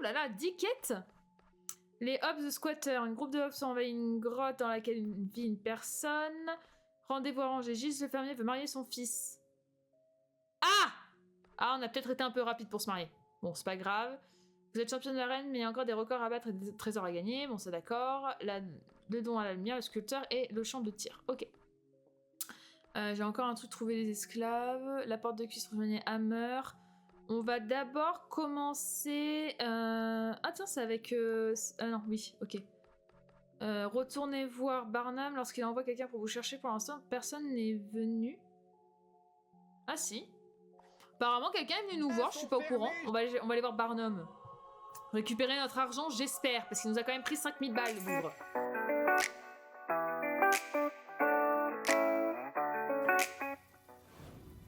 Ouh là là, 10 quêtes. Les Hobbs Squatter. Un groupe de Hobbs envahit une grotte dans laquelle vit une personne. Rendez-vous arrangé. Gilles le fermier veut marier son fils. Ah! Ah, on a peut-être été un peu rapide pour se marier. Bon, c'est pas grave. Vous êtes championne de la reine, mais il y a encore des records à battre et des trésors à gagner. Bon, c'est d'accord. Le don à la lumière, le sculpteur et le champ de tir. Ok. J'ai encore un truc, trouver les esclaves. La porte de cuisse, revenir Hammer. On va d'abord commencer... Ah tiens, c'est avec... Ah non, oui, ok. Retournez voir Barnum lorsqu'il envoie quelqu'un pour vous chercher. Pour l'instant, personne n'est venu. Ah si. Apparemment, quelqu'un est venu nous voir, je suis pas au courant. On va aller voir Barnum. Récupérer notre argent, j'espère, parce qu'il nous a quand même pris 5000 balles, le bougre.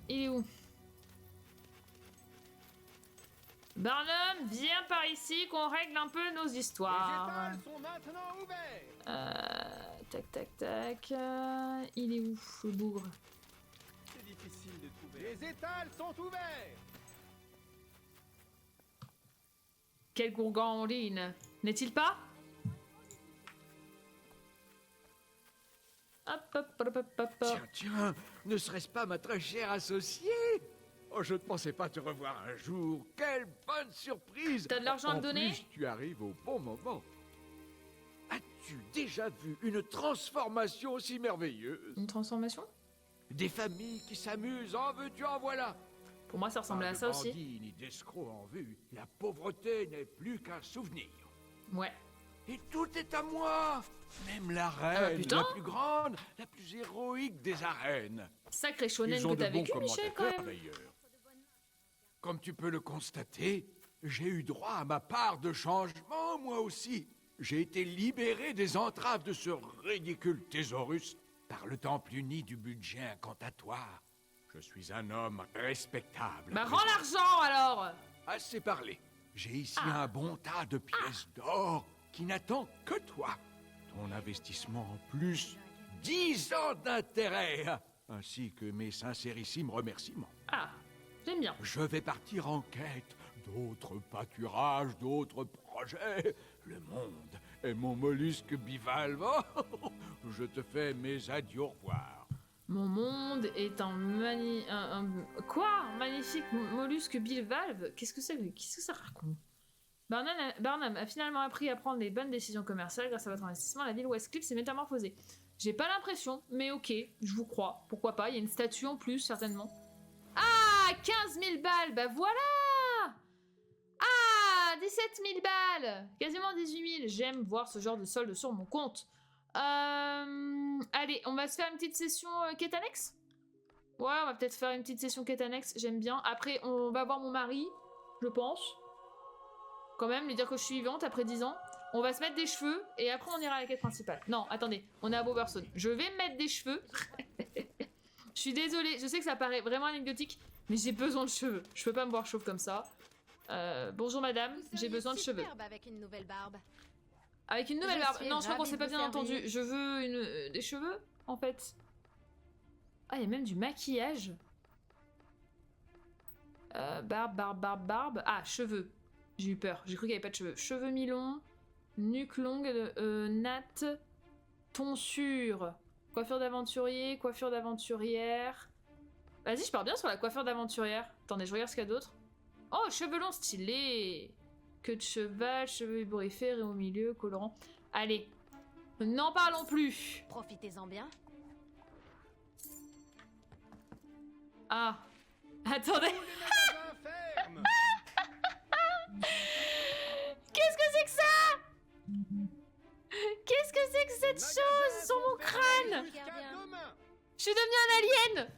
Il est où? Barnum, viens par ici qu'on règle un peu nos histoires. Les étals sont maintenant ouverts. Tac, tac, tac. Il est où, le bougre? C'est difficile de trouver. Les étals sont ouverts. Quelle gourgandine, n'est-il pas? Hop, hop, hop, hop, hop, hop. Tiens, ne serait-ce pas ma très chère associée? Oh, je ne pensais pas te revoir un jour. Quelle bonne surprise! T'as de l'argent à me donner? En plus, tu arrives au bon moment. As-tu déjà vu une transformation aussi merveilleuse? Une transformation? Des familles qui s'amusent, en veux-tu, en voilà. Pour moi, ça ressemblait à ça aussi. Pas de bandits ni d'escrocs en vue. La pauvreté n'est plus qu'un souvenir. Ouais. Et tout est à moi! Même la reine, putain. la plus grande, la plus héroïque des arènes. Sacré shonen Ils ont que de t'as bons vécu, Michel, quand commentateurs, même. d'ailleurs. Comme tu peux le constater, j'ai eu droit à ma part de changement, moi aussi. J'ai été libéré des entraves de ce ridicule thésaurus par le temple uni du budget incantatoire. Je suis un homme respectable. Bah, rends l'argent, alors. Assez parlé. J'ai ici un bon tas de pièces d'or qui n'attend que toi. Ton investissement en plus, 10 ans d'intérêt, ainsi que mes sincérissimes remerciements. Ah, j'aime bien. Je vais partir en quête d'autres pâturages, d'autres projets. Le monde est mon mollusque bivalve. Je te fais mes adieux, au revoir. Mon monde est Quoi? Magnifique mollusque bivalve? Qu'est-ce que c'est? Qu'est-ce que ça raconte? Barnum a finalement appris à prendre les bonnes décisions commerciales grâce à votre investissement. La ville Westcliff s'est métamorphosée. J'ai pas l'impression, mais ok, je vous crois. Pourquoi pas? Il y a une statue en plus, certainement. Ah, 15 000 balles, bah voilà! Ah, 17 000 balles! Quasiment 18 000. J'aime voir ce genre de solde sur mon compte. Allez, on va se faire une petite session quête annexe? Ouais, on va peut-être faire une petite session quête annexe, j'aime bien. Après, on va voir mon mari, je pense. Quand même, lui dire que je suis vivante après 10 ans. On va se mettre des cheveux et après on ira à la quête principale. Non, attendez, on est à Boberson. Je vais me mettre des cheveux. Je suis désolée, je sais que ça paraît vraiment anecdotique, mais j'ai besoin de cheveux. Je peux pas me voir chauve comme ça. Bonjour madame, j'ai besoin de cheveux. Avec une nouvelle barbe. Avec une nouvelle Je barbe. suis Non, je crois qu'on ravie s'est de pas vous bien servir. entendu. Je veux des cheveux, en fait. Ah, il y a même du maquillage. Barbe. Ah, cheveux. J'ai eu peur. J'ai cru qu'il n'y avait pas de cheveux. Cheveux mi-longs, nuque longue, natte, tonsure. Coiffure d'aventurier, coiffure d'aventurière. Vas-y, je pars bien sur la coiffure d'aventurière. Attendez, je regarde ce qu'il y a d'autre. Oh, cheveux longs stylés. Queue de cheval, cheveux ébouriffés, au milieu, colorant. Allez, n'en parlons plus. Profitez-en bien. Ah, attendez. Tous les magasins ferment. Qu'est-ce que c'est que ça? Qu'est-ce que c'est que cette chose sur mon crâne? Jusqu'à demain. Je suis devenu un alien.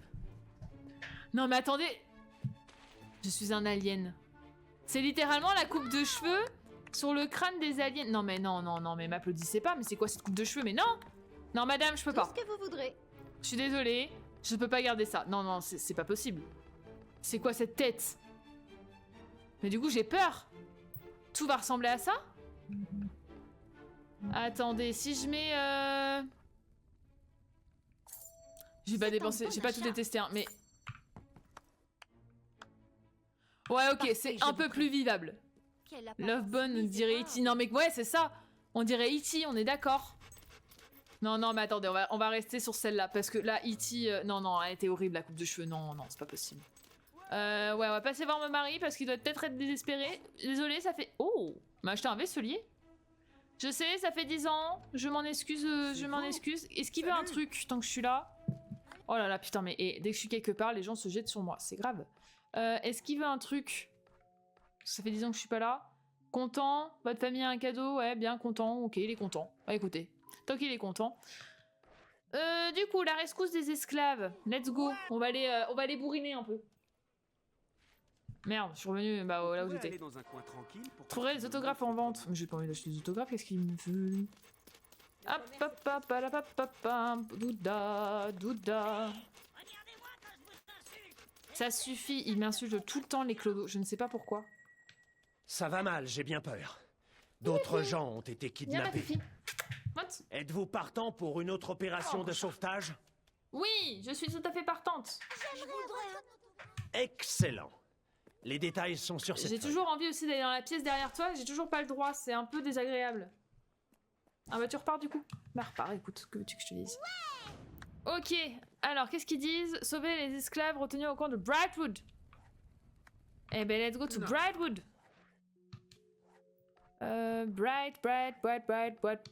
Non mais attendez. Je suis un alien. C'est littéralement la coupe de cheveux sur le crâne des aliens. Non mais non, mais m'applaudissez pas, mais c'est quoi cette coupe de cheveux? Mais non. Non madame, je peux Tout pas. ce que vous voudrez. Je suis désolée, je peux pas garder ça. Non, c'est pas possible. C'est quoi cette tête? Mais du coup, j'ai peur. Tout va ressembler à ça? Attendez, si je mets... J'ai pas dépensé, j'ai pas tout détesté, hein, mais... Ouais, ok, Parfait, c'est je un vous peu prie. plus vivable. qu'elle a pas Love Bone, on dirait E.T. Non mais ouais, c'est ça. On dirait E.T., on est d'accord. Non, non, mais attendez, on va rester sur celle-là. Parce que là, E.T. non, non, elle était horrible, la coupe de cheveux. Non, non, c'est pas possible. Ouais, on va passer voir mon mari parce qu'il doit peut-être être désespéré. Désolé, ça fait... Oh, m'a acheté un vaisselier. Je sais, ça fait 10 ans. Je m'en excuse, je m'en excuse. Est-ce qu'il veut un truc tant que je suis là? Oh là là, putain, mais dès que je suis quelque part, les gens se jettent sur moi. C'est grave. Est-ce qu'il veut un truc? Ça fait 10 ans que je suis pas là. Content? Votre famille a un cadeau? Ouais, bien content. Ok, il est content. Bah écoutez, tant qu'il est content. Du coup, la rescousse des esclaves. Let's go. On va les bourriner un peu. Merde, je suis revenu là où j'étais. Trouverez les autographes en vente. Mais j'ai pas envie d'acheter des autographes, qu'est-ce qu'il me veut? Hop, hop, hop, hop, hop, hop, hop, douda, douda. Ça suffit, il m'insulte tout le temps les clodos, je ne sais pas pourquoi. Ça va mal, j'ai bien peur. D'autres gens ont été kidnappés. What? Êtes-vous partant pour une autre opération de sauvetage? Oui, je suis tout à fait partante. Excellent. Les détails sont sur cette J'ai feuille. toujours envie aussi d'aller dans la pièce derrière toi, j'ai toujours pas le droit, c'est un peu désagréable. Ah bah tu repars du coup? Bah repars, écoute, que veux-tu que je te dise? Ok, alors qu'est-ce qu'ils disent? Sauver les esclaves retenus au camp de Brightwood. Eh ben let's go to Brightwood.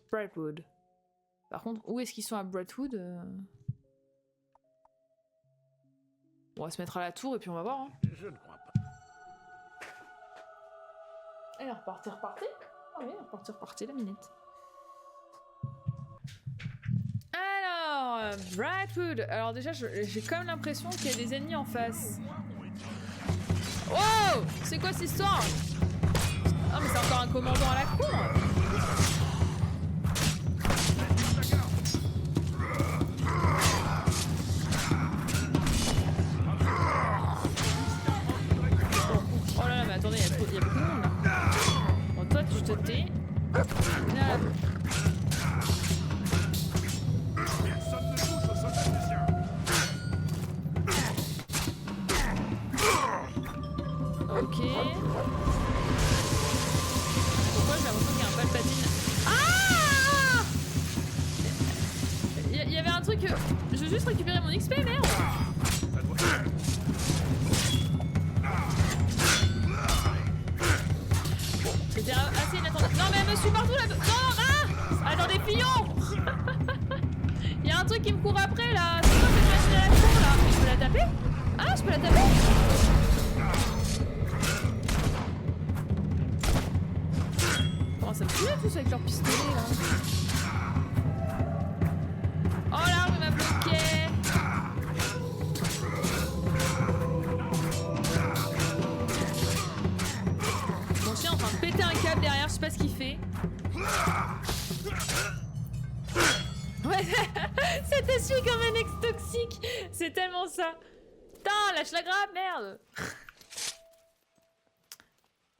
Brightwood. Par contre, où est-ce qu'ils sont à Brightwood? On va se mettre à la tour et puis on va voir. Hein. Je ne crois pas. Et reparti. Ah oui, reparti la minette. Alors, Brightwood. Alors déjà, j'ai quand même l'impression qu'il y a des ennemis en face. Wow! C'est quoi cette histoire? Oh mais c'est encore un commandant à la con! Oh là là, mais attendez, il y a beaucoup de monde là. Bon, toi tu te tais. Là. Personne ne touche au soldat indien. Ok. Pourquoi j'ai l'impression qu'il y a un Palpatine? Ah! Il y avait un truc... Je veux juste récupérer mon XP, merde! C'était assez inattendu. Non mais elle me suit partout là. Non, ah! Attendez, pion! Il y a un truc qui me court après là. C'est quoi cette machine à la con là? Je peux la taper? Ah, je peux la taper? Comment ça me tue tous avec leurs pistolets là? Oh l'arme m'a bloqué! Mon chien est en train de péter un câble derrière, je sais pas ce qu'il fait. Ouais, ça te suit comme un ex toxique. C'est tellement ça. Putain, lâche la grappe, merde.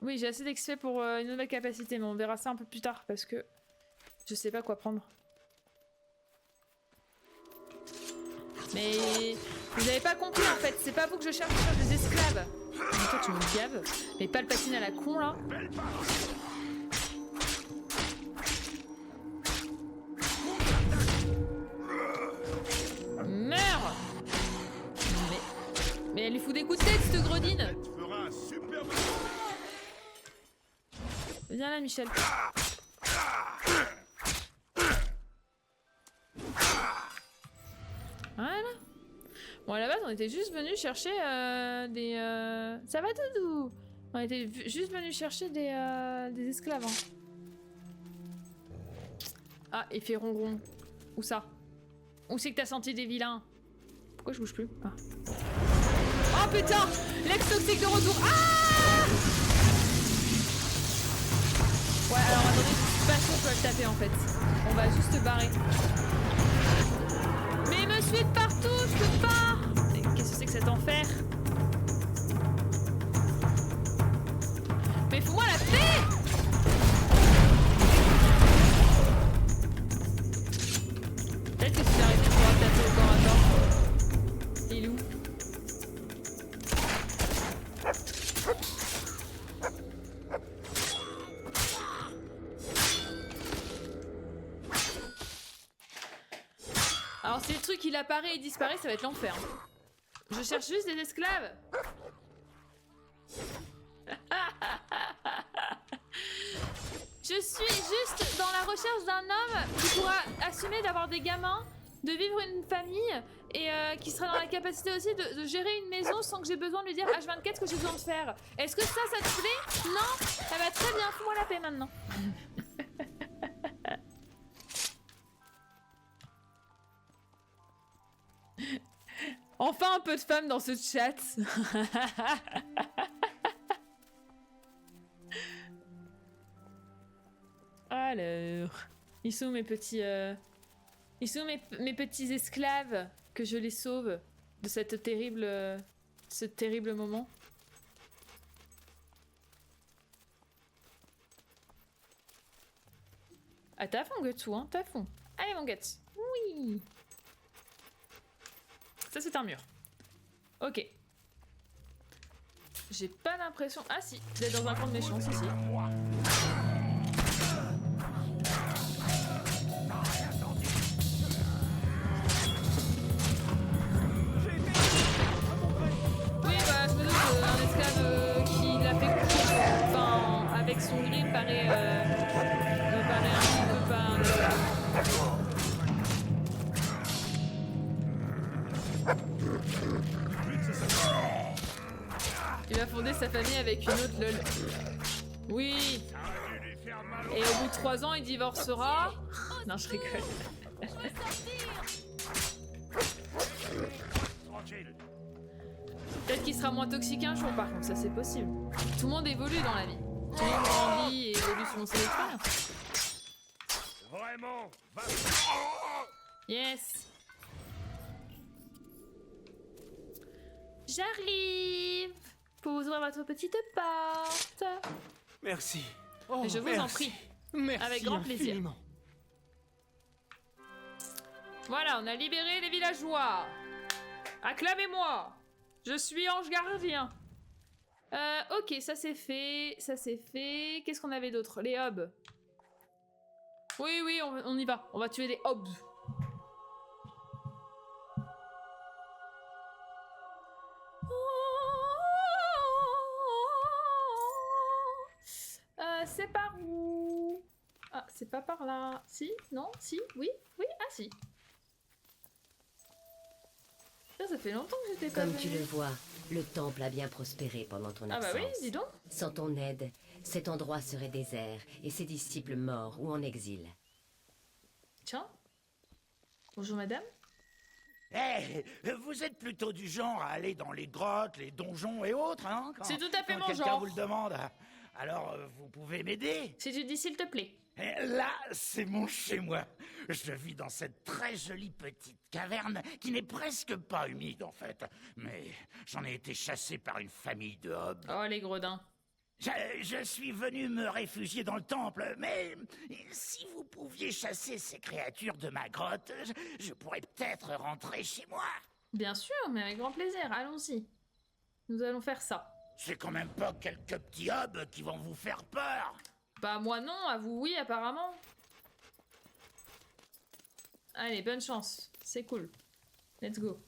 Oui, j'ai assez d'XP pour une nouvelle capacité, mais on verra ça un peu plus tard parce que je sais pas quoi prendre. Mais vous avez pas compris en fait, c'est pas vous que je cherche des esclaves. Mais toi tu me gaves. Mais Palpatine à la con là. Meurs! Mais elle lui fout des coups de tête cette gredine! Viens là Michel. Voilà. Bon à la base on était juste venus chercher des... Ça va Doudou? On était juste venus chercher des esclaves. Hein. Ah, il fait ronron. Où ça? Où c'est que t'as senti des vilains? Pourquoi je bouge plus? Ah. Oh putain! L'ex-toxique de retour! Ah! Ouais, alors attendez, je suis pas sûre que je peux le taper en fait. On va juste se barrer. Mais il me suit de partout, je peux pas! Mais qu'est-ce que c'est que cet enfer? Mais fous-moi la paix! Peut-être que si j'arrêtais de pouvoir taper au corps à corps. Il est où? si le truc il apparaît et disparaît, ça va être l'enfer. Je cherche juste des esclaves. Je suis juste dans la recherche d'un homme qui pourra assumer d'avoir des gamins, de vivre une famille et qui sera dans la capacité aussi de gérer une maison sans que j'ai besoin de lui dire H24 ce que j'ai besoin de faire. Est-ce que ça te plaît? Non? Ça va très bien, fous-moi la paix maintenant. Enfin un peu de femmes dans ce chat. Alors, ils sont mes petits, ils sont mes petits esclaves que je les sauve de cette terrible, ce terrible moment. Ah t'as fond Gutsou, hein, t'as fond. Allez mon Guts. Oui. Ça c'est un mur. Ok. J'ai pas l'impression... Ah si, d'être dans un camp de méchants, si si. Oui bah je me doute un esclave qui l'a fait couper, enfin avec son grip paraît... me paraît un petit peu pas un esclave. Il va fonder sa famille avec une autre lol. Oui. Et au bout de 3 ans, il divorcera. Non, je rigole. Peut-être qu'il sera moins toxique un jour, par contre, ça c'est possible. Tout le monde évolue dans la vie. Tout le monde grandit et évolue selon ses expériences. Vraiment. Yes. J'arrive pour ouvrir votre petite porte. Merci. Et je vous en prie. Merci Avec grand plaisir. infiniment. Voilà, on a libéré les villageois. Acclamez-moi. Je suis ange gardien. Ok, ça c'est fait. Ça c'est fait. Qu'est-ce qu'on avait d'autre? Les hobs. Oui, oui, on y va. On va tuer des hobs. C'est par où? Ah, c'est pas par là. Si? Non? Si? Oui? Oui? Ah si. Ça fait longtemps que j'étais pas Comme tu venue. le vois, le temple a bien prospéré pendant ton Ah absence. bah oui, dis donc. Sans ton aide, cet endroit serait désert et ses disciples morts ou en exil. Tiens. Bonjour madame. Eh, vous êtes plutôt du genre à aller dans les grottes, les donjons et autres, hein quand, C'est tout à fait quand mon quelqu'un genre. vous le demande. Alors, vous pouvez m'aider? Si tu dis s'il te plaît. Eh, là, c'est mon chez-moi. Je vis dans cette très jolie petite caverne qui n'est presque pas humide, en fait. Mais j'en ai été chassé par une famille de hobs. Oh les gredins. Je suis venu me réfugier dans le temple, mais si vous pouviez chasser ces créatures de ma grotte, je pourrais peut-être rentrer chez moi. Bien sûr, mais avec grand plaisir. Allons-y. Nous allons faire ça. C'est quand même pas quelques petits hobs qui vont vous faire peur. Bah moi non, à vous oui apparemment. Allez, bonne chance. C'est cool. Let's go.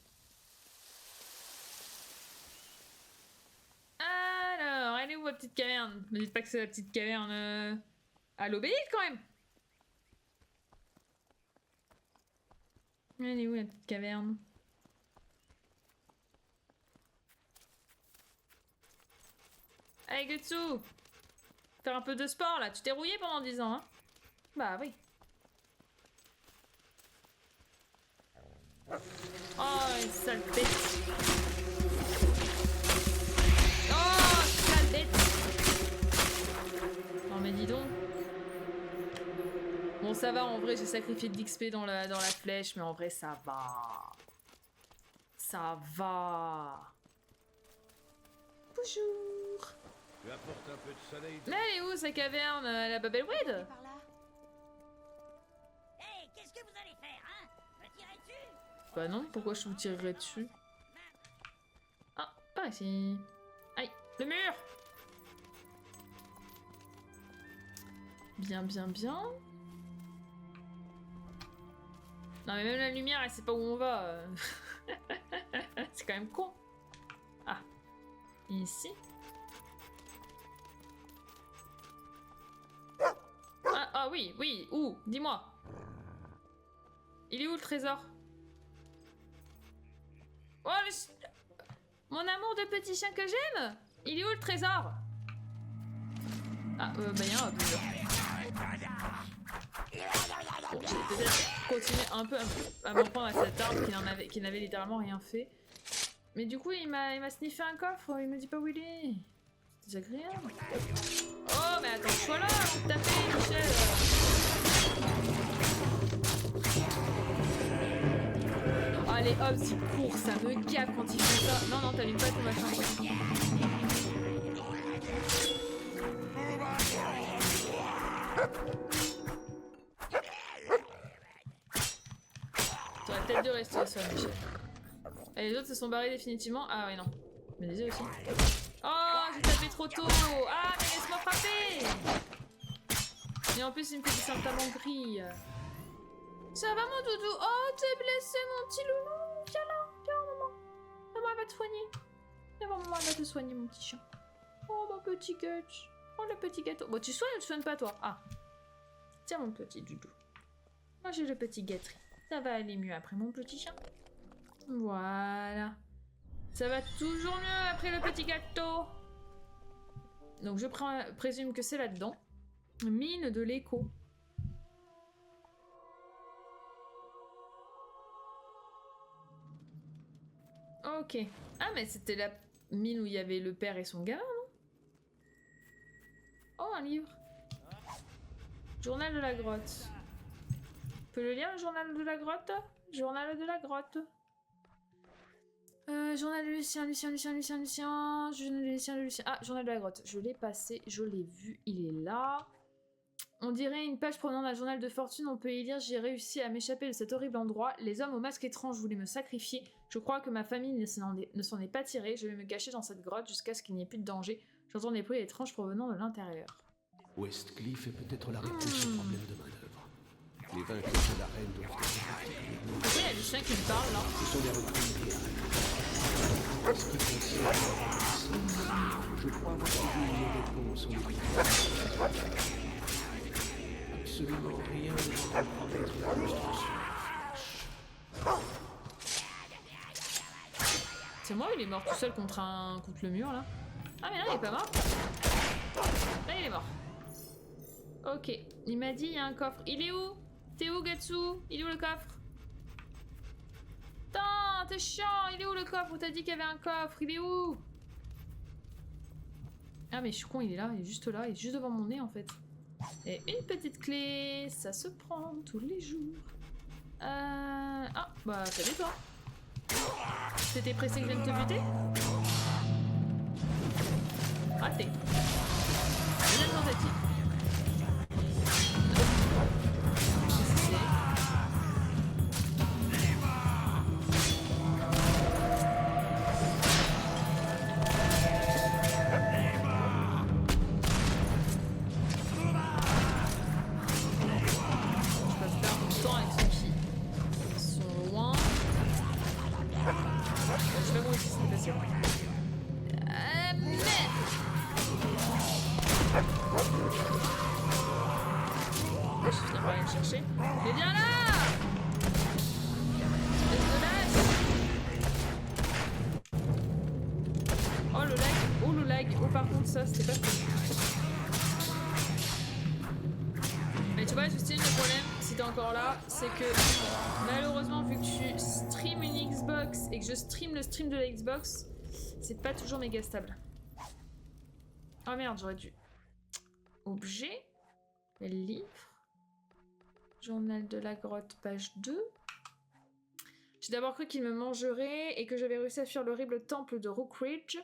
Alors, elle est où ma petite caverne? Me dites pas que c'est la petite caverne à l'obélisque quand même. Elle est où la petite caverne? Allez Gutsu, faire un peu de sport là, tu t'es rouillé pendant 10 ans hein? Bah oui. Oh une sale bête. Oh sale bête. Non mais dis donc. Bon ça va en vrai, j'ai sacrifié de l'XP dans la flèche, mais en vrai ça va. Ça va. Bonjour. Tu apportes un peu de soleil. Mais elle est où sa caverne, la Babelweed? Par là. Hey, qu'est-ce que vous allez faire, hein? Me tirer dessus? Bah non, pourquoi je vous tirerais dessus? Ah, par ici. Aïe, le mur! Bien, bien, bien. Non Non mais même la lumière, elle sait pas où on va. C'est quand même con. Ah. Ici. Ah oui, oui, où? Dis-moi. Il est où le trésor? Oh, mon amour de petit chien que j'aime? Il est où le trésor? Ah, bah y'a un peu. Bon, je vais peut-être continuer un peu à m'en prendre à cette arme qui n'avait littéralement rien fait. Mais du coup, il m'a sniffé un coffre, il me dit pas où il est. C'est désagréable. Oh, mais attends, sois là, pour taper, Michel. Oh, les hops, ils courent, ça me gave quand ils font ça. Non, non, t'allumes pas ton machin. T'aurais peut-être dû rester au sol, Michel. Et les autres se sont barrés définitivement. Ah ouais, non. Mais les yeux aussi. Oh, j'ai tapé trop tôt. Ah, mais laisse-moi frapper. Et en plus, il me fait des symptômes gris. Ça va, mon doudou? Oh, t'es blessé, mon petit loulou. Viens là, viens, maman. Maman, elle va te soigner. Viens voir, maman, elle va te soigner, mon petit chien. Oh, mon petit gâteau. Oh, le petit gâteau. Bon, tu soignes ou tu soignes pas, toi? Ah. Tiens, mon petit doudou. Moi, j'ai le petit gâterie. Ça va aller mieux après, mon petit chien. Voilà. Ça va toujours mieux après le petit gâteau. Donc, je présume que c'est là-dedans. Mine de l'écho. Ok. Ah, mais c'était la mine où il y avait le père et son gamin, non? Oh, un livre. Journal de la grotte. Tu peux le lire, le journal de la grotte? Journal de la grotte. Journal de Lucien. Journal de Lucien. Ah, journal de la grotte. Je l'ai passé, je l'ai vu, il est là. On dirait une page provenant d'un journal de fortune. On peut y lire: j'ai réussi à m'échapper de cet horrible endroit. Les hommes au masque étrange voulaient me sacrifier. Je crois que ma famille ne s'en est pas tirée. Je vais me cacher dans cette grotte jusqu'à ce qu'il n'y ait plus de danger. J'entends des bruits étranges provenant de l'intérieur. Westcliff est peut-être la réponse au problème de main-d'œuvre. Les vainqueurs de la reine doivent être récupérés. Pourquoi il y a Lucien qui me parle là? Ce sont des recrues idéales. En ce qui concerne la réponse, je crois avoir trouvé une réponse aux absolument rien ne peut compromettre la construction. C'est moi, il est mort tout seul contre le mur là. Ah mais là il est pas mort. Là il est mort. Ok, il m'a dit il y a un coffre. Il est où? T'es où, Gatsu? Il est où le coffre? Putain, t'es chiant. Il est où le coffre? On t'a dit qu'il y avait un coffre. Il est où? Ah mais je suis con, il est là, il est juste là, il est juste devant mon nez en fait. Et une petite clé, ça se prend tous les jours. Ah, bah salut toi. T'étais pressé que je vienne te buter? Raté. Deuxième tentative. Mais viens là! Espèce de lâche! Oh le lag! Oh le lag! Oh par contre ça c'était pas cool. Mais tu vois Justine, le problème si t'es encore là, c'est que malheureusement vu que tu stream une Xbox et que je stream le stream de la Xbox, c'est pas toujours méga stable. Oh merde, j'aurais dû. Objet. Livre. Journal de la grotte, page 2. J'ai d'abord cru qu'il me mangerait et que j'avais réussi à fuir l'horrible temple de Rookridge,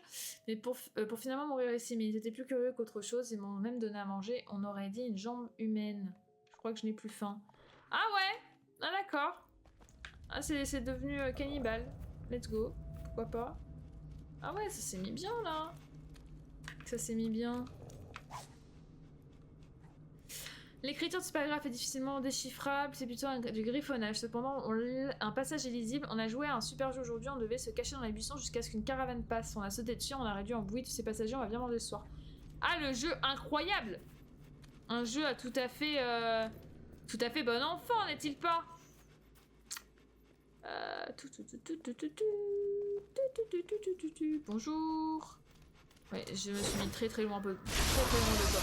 mais pour finalement mourir ici. Mais ils étaient plus curieux qu'autre chose, ils m'ont même donné à manger. On aurait dit une jambe humaine. Je crois que je n'ai plus faim. Ah ouais! Ah d'accord. Ah c'est devenu cannibale. Let's go. Pourquoi pas? Ah ouais, ça s'est mis bien là. Ça s'est mis bien. L'écriture de ce paragraphe est difficilement déchiffrable, c'est plutôt du griffonnage. Cependant, un passage est lisible. On a joué à un super jeu aujourd'hui, on devait se cacher dans les buissons jusqu'à ce qu'une caravane passe. On a sauté dessus, on a réduit en bouillie tous ces passagers, on va bien manger ce soir. Ah, le jeu incroyable! Un jeu à tout à fait bon enfant, n'est-il pas? Bonjour. Ouais, je me suis mis très très loin un peu. Très très loin de toi.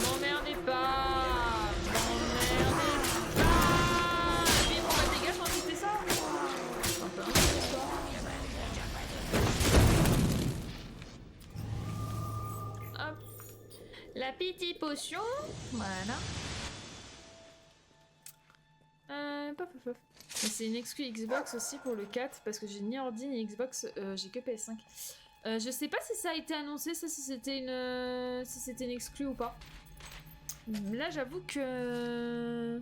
M'emmerdez pas. Mais bon, bah dégage quand tu fais ça. Hop. La petite potion. Voilà. C'est une exclu Xbox aussi pour le 4 parce que j'ai ni ordi ni Xbox, j'ai que PS5. Je sais pas si ça a été annoncé, ça, si c'était une exclu ou pas. Là j'avoue que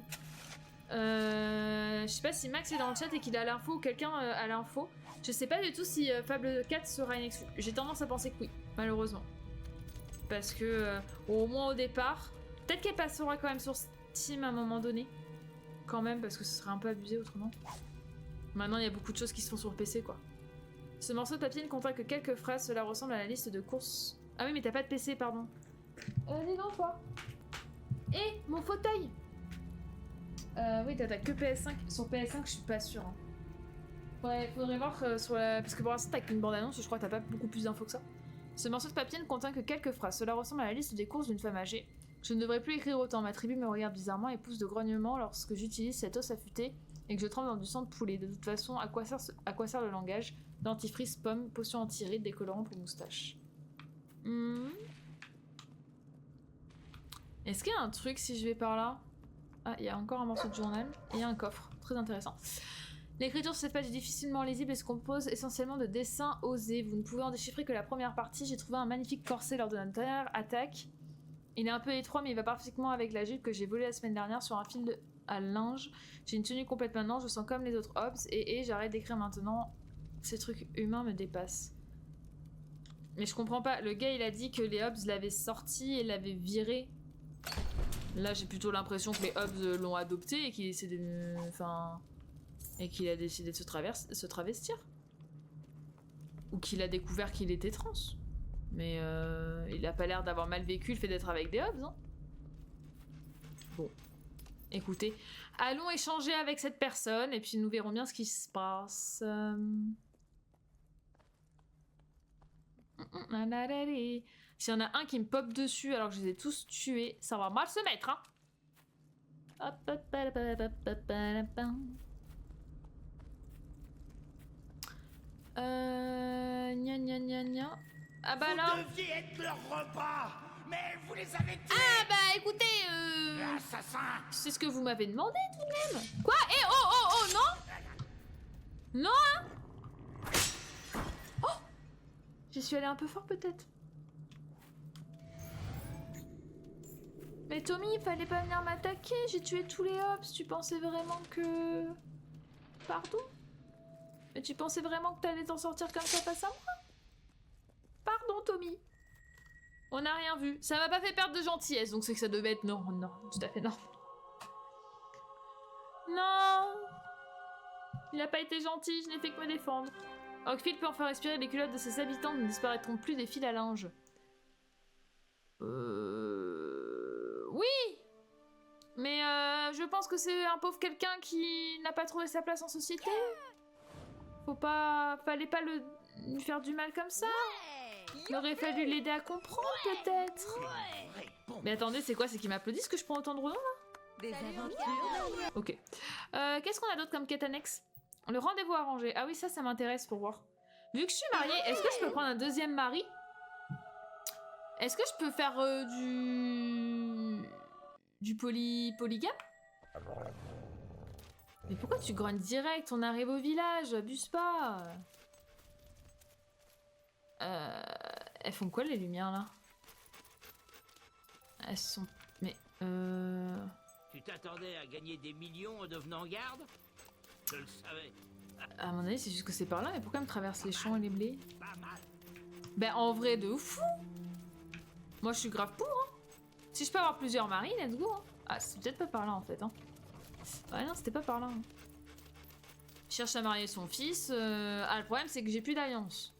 je sais pas si Max est dans le chat et qu'il a l'info ou quelqu'un a l'info. Je sais pas du tout si Fable 4 sera une exclu. J'ai tendance à penser que oui, malheureusement. Parce que au moins au départ, peut-être qu'elle passera quand même sur Steam à un moment donné. Quand même, parce que ce serait un peu abusé autrement. Maintenant, il y a beaucoup de choses qui se font sur le PC, quoi. Ce morceau de papier ne contient que quelques phrases, cela ressemble à la liste de courses. Ah oui, mais t'as pas de PC, pardon. Dis donc, quoi. Et mon fauteuil. Oui, t'as que PS5. Sur PS5, je suis pas sûre. Hein. Faudrait voir sur la... Parce que pour l'instant, t'as qu'une bande-annonce, je crois que t'as pas beaucoup plus d'infos que ça. Ce morceau de papier ne contient que quelques phrases, cela ressemble à la liste des courses d'une femme âgée. Je ne devrais plus écrire autant, ma tribu me regarde bizarrement et pousse de grognements lorsque j'utilise cette os affûtée et que je trempe dans du sang de poulet. De toute façon, à quoi sert le langage? Dentifrice, pomme, potion anti-rides, décolorant pour moustache. Est-ce qu'il y a un truc si je vais par là? Ah, il y a encore un morceau de journal et il y a un coffre. Très intéressant. L'écriture sur cette page est difficilement lisible et se compose essentiellement de dessins osés. Vous ne pouvez en déchiffrer que la première partie. J'ai trouvé un magnifique corset lors de notre dernière attaque. Il est un peu étroit, mais il va parfaitement avec la jupe que j'ai volée la semaine dernière sur un fil à linge. J'ai une tenue complète maintenant, je sens comme les autres Hobbs, et j'arrête d'écrire maintenant. Ces trucs humains me dépassent. Mais je comprends pas, le gars il a dit que les Hobbs l'avaient sorti et l'avaient viré. Là j'ai plutôt l'impression que les Hobbs l'ont adopté et qu'il essaie de... Enfin... Et qu'il a décidé de se travestir. Ou qu'il a découvert qu'il était trans. Mais il a pas l'air d'avoir mal vécu le fait d'être avec des Hobbs, hein. Bon. Écoutez, allons échanger avec cette personne et puis nous verrons bien ce qui se passe. S'il y en a un qui me pop dessus alors que je les ai tous tués, ça va mal se mettre, hein. Gna gna gna gna. Ah bah là. Vous deviez être leur repas, mais vous les avez tués. Ah bah écoutez, Assassin. c'est ce que vous m'avez demandé tout de même. Quoi? Eh oh non? Non hein? Oh, j'y suis allée un peu fort peut-être. Mais Tommy, il fallait pas venir m'attaquer. J'ai tué tous les Hobbs. Tu pensais vraiment que... Pardon? Mais tu pensais vraiment que t'allais t'en sortir comme ça face à moi? Pardon, Tommy. On n'a rien vu. Ça m'a pas fait perdre de gentillesse, donc c'est que ça devait être non, tout à fait non. Non. Il a pas été gentil, je n'ai fait que me défendre. Oakfield peut enfin respirer, les culottes de ses habitants ne disparaîtront plus des fils à linge. Oui. Mais je pense que c'est un pauvre quelqu'un qui n'a pas trouvé sa place en société. Fallait pas lui faire du mal comme ça. Il aurait fallu l'aider à comprendre, peut-être. Mais attendez, c'est quoi? C'est qu'ils m'applaudissent que je prends autant de renom, là? Des aventures. Ok. Qu'est-ce qu'on a d'autre comme quête annexe? Le rendez-vous arrangé. Ah oui, ça m'intéresse pour voir. Vu que je suis mariée, est-ce que je peux prendre un deuxième mari? Est-ce que je peux faire du polygame? Mais pourquoi tu grognes direct? On arrive au village, abuse pas. Elles font quoi les lumières là? Elles sont... Mais Tu t'attendais à gagner des millions en devenant garde? Je le savais. À mon avis, c'est juste que c'est par là, mais pourquoi elle me traverse les champs et les blés? Ben, en vrai, de fou! Moi, je suis grave pour, hein. Si je peux avoir plusieurs maris, let's go, hein. Ah, c'est peut-être pas par là, en fait, hein. Ouais, non, c'était pas par là. Hein. Cherche à marier son fils. Ah, le problème, c'est que j'ai plus d'alliance.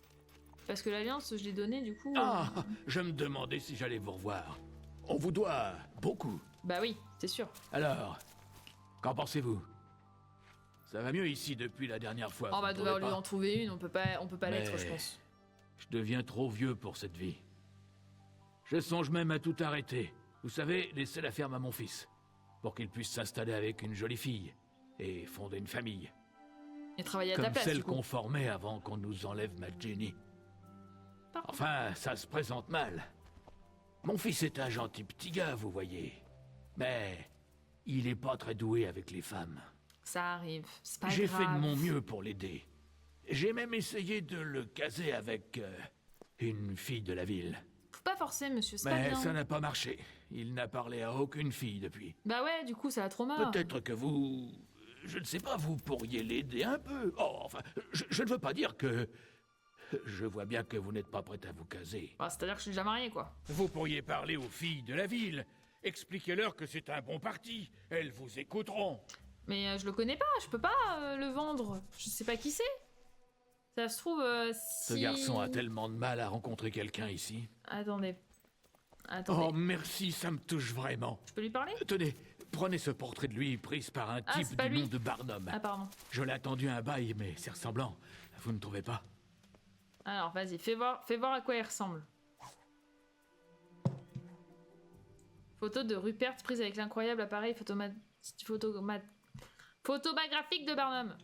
Parce que l'alliance, je l'ai donnée, du coup... Ah, je me demandais si j'allais vous revoir. On vous doit beaucoup. Bah oui, c'est sûr. Alors, qu'en pensez-vous? Ça va mieux ici depuis la dernière fois. On vous va ne devoir trouvez lui pas en trouver une, on peut pas l'être, Mais- je pense. Je deviens trop vieux pour cette vie. Je songe même à tout arrêter. Vous savez, laisser la ferme à mon fils. Pour qu'il puisse s'installer avec une jolie fille. Et fonder une famille. Et travailler à ta Comme place, celle du coup. qu'on formait avant qu'on nous enlève ma Jenny. Enfin, ça se présente mal. Mon fils est un gentil petit gars, vous voyez. Mais il est pas très doué avec les femmes. Ça arrive, c'est pas J'ai grave. fait de mon mieux pour l'aider. J'ai même essayé de le caser avec une fille de la ville. Faut pas forcer, monsieur, c'est pas Mais bien. ça n'a pas marché. Il n'a parlé à aucune fille depuis. Bah ouais, du coup, ça a trop marre. Peut-être que vous... Je ne sais pas, vous pourriez l'aider un peu. Oh, enfin, je ne veux pas dire que... Je vois bien que vous n'êtes pas prête à vous caser. Bah, c'est-à-dire que je suis déjà marié, quoi. Vous pourriez parler aux filles de la ville. Expliquez-leur que c'est un bon parti. Elles vous écouteront. Mais je le connais pas, je peux pas le vendre. Je sais pas qui c'est. Ça se trouve, Ce si... garçon a tellement de mal à rencontrer quelqu'un ici. Attendez. Attendez. Oh, merci, ça me touche vraiment. Je peux lui parler? Tenez, prenez ce portrait de lui pris par un Ah, type c'est pas du lui. nom de Barnum. Ah, pardon. Je l'ai attendu un bail, mais c'est ressemblant. Vous ne trouvez pas? Alors, vas-y, fais voir à quoi il ressemble. Photo de Rupert prise avec l'incroyable appareil photographique de Barnum.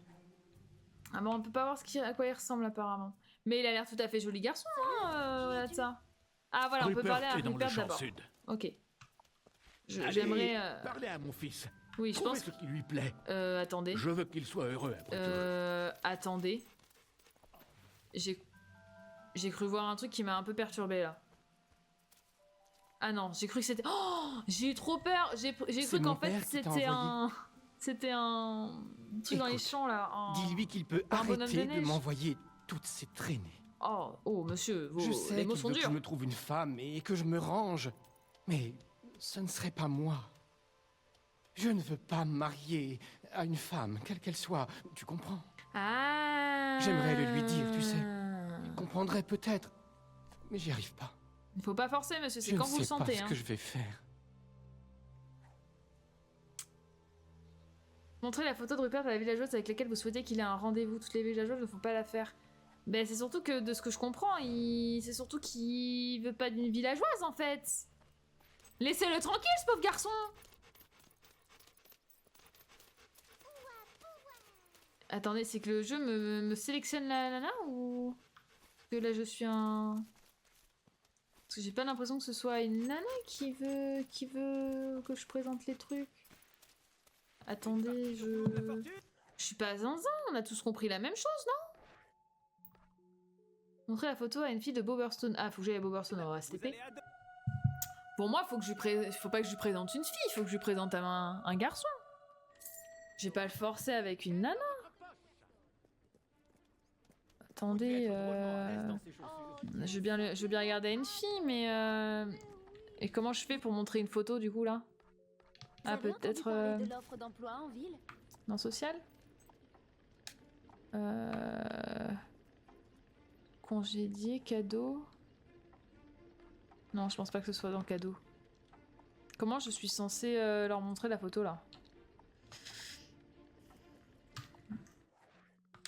Ah bon, on peut pas voir à quoi il ressemble apparemment. Mais il a l'air tout à fait joli garçon, hein, voilà de ça. Ah voilà, on peut Rupert parler à est dans le Rupert champ d'abord. sud. Ok. Allez, J'aimerais... parlez à mon fils. Oui, je Trouvez pense... ce qui lui plaît. Attendez. Je veux qu'il soit heureux après tout. Attendez. J'ai cru voir un truc qui m'a un peu perturbé là. Ah non, j'ai cru que c'était... Oh, j'ai eu trop peur. J'ai C'est cru mon qu'en fait père qui t'a c'était envoyé. C'était un truc dans les Écoute, champs là. Dis-lui qu'il peut un bonhomme arrêter de de neige. m'envoyer toutes ces traînées. Oh monsieur, Je les sais mots qu'il sont veut que je durs. me trouve une femme et que je me range. Mais ce ne serait pas moi. Je ne veux pas me marier à une femme, quelle qu'elle soit. Tu comprends? Ah. J'aimerais le lui dire, tu sais. Il comprendrait peut-être. Mais j'y arrive pas. Il faut pas forcer monsieur, c'est Je quand ne vous le sais pas sentez. ce Hein. que je vais faire. Montrez la photo de Rupert à la villageoise avec laquelle vous souhaitez qu'il ait un rendez-vous. Toutes les villageoises ne font pas l'affaire. Ben c'est surtout que de ce que je comprends, c'est surtout qu'il veut pas d'une villageoise en fait. Laissez-le tranquille ce pauvre garçon. Attendez, c'est que le jeu me sélectionne la nana ou que là je suis un... Parce que j'ai pas l'impression que ce soit une nana qui veut que je présente les trucs. Attendez, je suis pas zinzin, on a tous compris la même chose, non? Montrer la photo à une fille de Boberstone. Ah, faut que j'aille à Boberstone, on va STP. Pour moi, faut pas que je lui présente une fille, faut que je lui présente un garçon. Je vais pas le forcer avec une nana. Attendez, je veux bien regarder une fille, mais et comment je fais pour montrer une photo du coup là? Ah, peut-être de l'offre d'emploi en ville. dans social? Congédié, cadeau. Non, je pense pas que ce soit dans cadeau. Comment je suis censée leur montrer la photo là?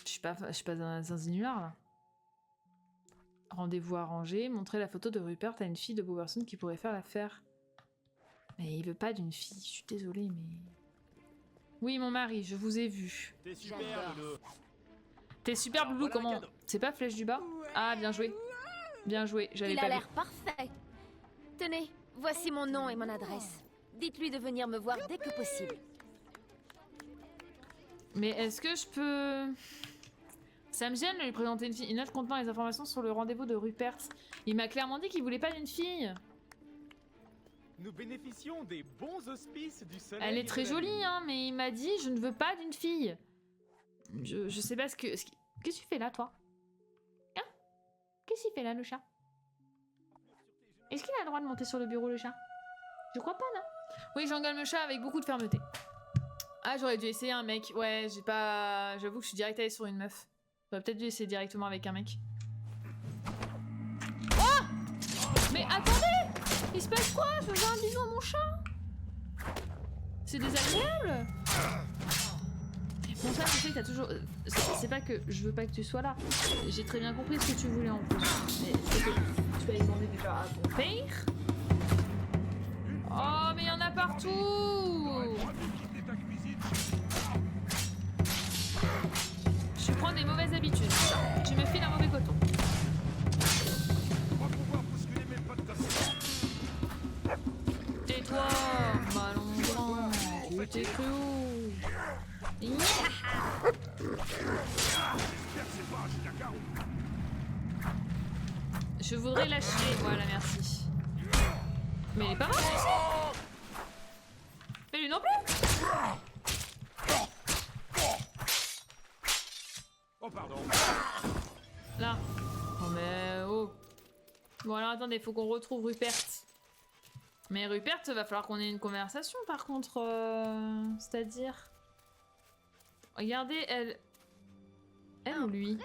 Je suis pas un zinzinular là. Rendez-vous arrangé, montrer la photo de Rupert à une fille de Boberson qui pourrait faire l'affaire. Mais il veut pas d'une fille, je suis désolée mais... Oui mon mari, je vous ai vu. T'es super, Loulou. T'es super Alors, Loulou, voilà un comment... cadeau. C'est pas Flèche du bas? Ah bien joué. Bien joué, j'avais Il a pas vu. l'air parfait. Tenez, voici mon nom et mon adresse. Dites-lui de venir me voir dès que possible. Mais est-ce que je peux... Ça me gêne de lui présenter une fille. Une note contenant les informations sur le rendez-vous de Rupert. Il m'a clairement dit qu'il voulait pas d'une fille. Nous bénéficions des bons auspices du soleil. Elle et est de très la jolie, lune. hein, mais il m'a dit je ne veux pas d'une fille. Je sais pas qu'est-ce que tu fais là, toi? Hein? Qu'est-ce qu'il fait là, le chat? Est-ce qu'il a le droit de monter sur le bureau, le chat? Je crois pas, non? Oui, j'engueule le chat avec beaucoup de fermeté. Ah, j'aurais dû essayer un mec. Ouais, j'ai pas... J'avoue que je suis direct allée sur une meuf. J'aurais peut-être dû essayer directement avec un mec. Oh! Mais attendez! Il se passe quoi? Je veux faire un bisou à mon chat? C'est désagréable! Mon chat, je sais que t'as toujours... c'est pas que je veux pas que tu sois là. J'ai très bien compris ce que tu voulais en plus. Mais c'est que tu peux aller demander déjà à ton père. Oh, mais il y en a partout! Je prends des mauvaises habitudes. Tu me files un mauvais coton. Tais-toi, malongran. Tu t'es cru où? Je voudrais lâcher. Voilà, merci. Mais il est pas mort, celui-ci. Mais lui non plus. Oh, pardon. Là. Oh, mais oh. Bon, alors attendez, faut qu'on retrouve Rupert. Mais Rupert, va falloir qu'on ait une conversation par contre. C'est-à-dire. Regardez, elle. Elle ou lui?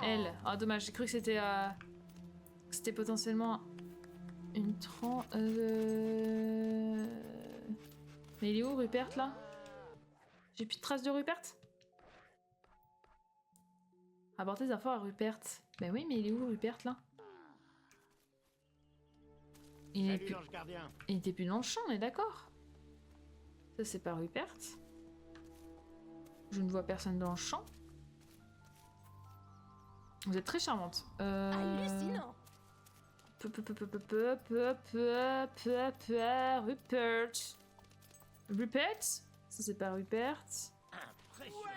Elle. Ah, dommage, j'ai cru que c'était. C'était potentiellement une Mais il est où Rupert là? J'ai plus de traces de Rupert? Apporter des infos à Rupert. Ben oui, mais il est où Rupert là? Il était plus dans le champ, on est d'accord? Ça c'est pas Rupert. Je ne vois personne dans le champ. Vous êtes très charmante. Hallucinant. Rupert. Rupert? Ça c'est pas Rupert.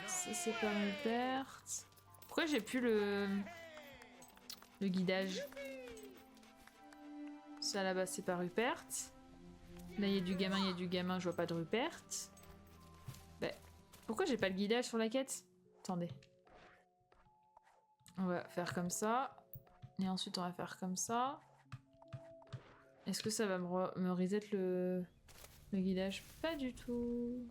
Ça c'est pas Rupert. Pourquoi j'ai plus le guidage? Ça là-bas c'est pas Rupert. Là il y a du gamin, je vois pas de Rupert. Ben, pourquoi j'ai pas le guidage sur la quête? Attendez. On va faire comme ça. Et ensuite on va faire comme ça. Est-ce que ça va me reset le guidage? Pas du tout.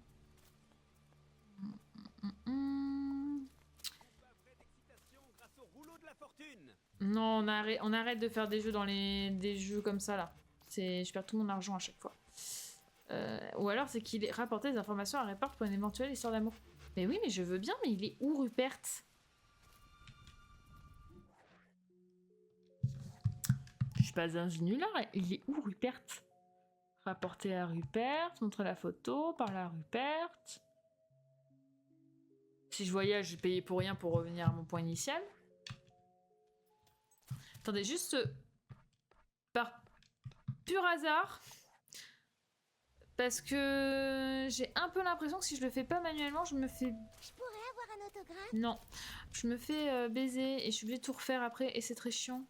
Non, on arrête de faire des jeux dans des jeux comme ça là. Je perds tout mon argent à chaque fois. Ou alors c'est qu'il rapportait des informations à Rupert pour une éventuelle histoire d'amour. Mais oui, mais je veux bien, mais il est où Rupert? Je suis pas un nulard, il est où Rupert? Rapporter à Rupert, montrer la photo, parler à Rupert. Si je voyage, je vais payer pour rien pour revenir à mon point initial. Attendez, juste par pur hasard, parce que j'ai un peu l'impression que si je le fais pas manuellement, je me fais... Je pourrais avoir un autographe? Non, je me fais baiser et je suis obligée de tout refaire après et c'est très chiant.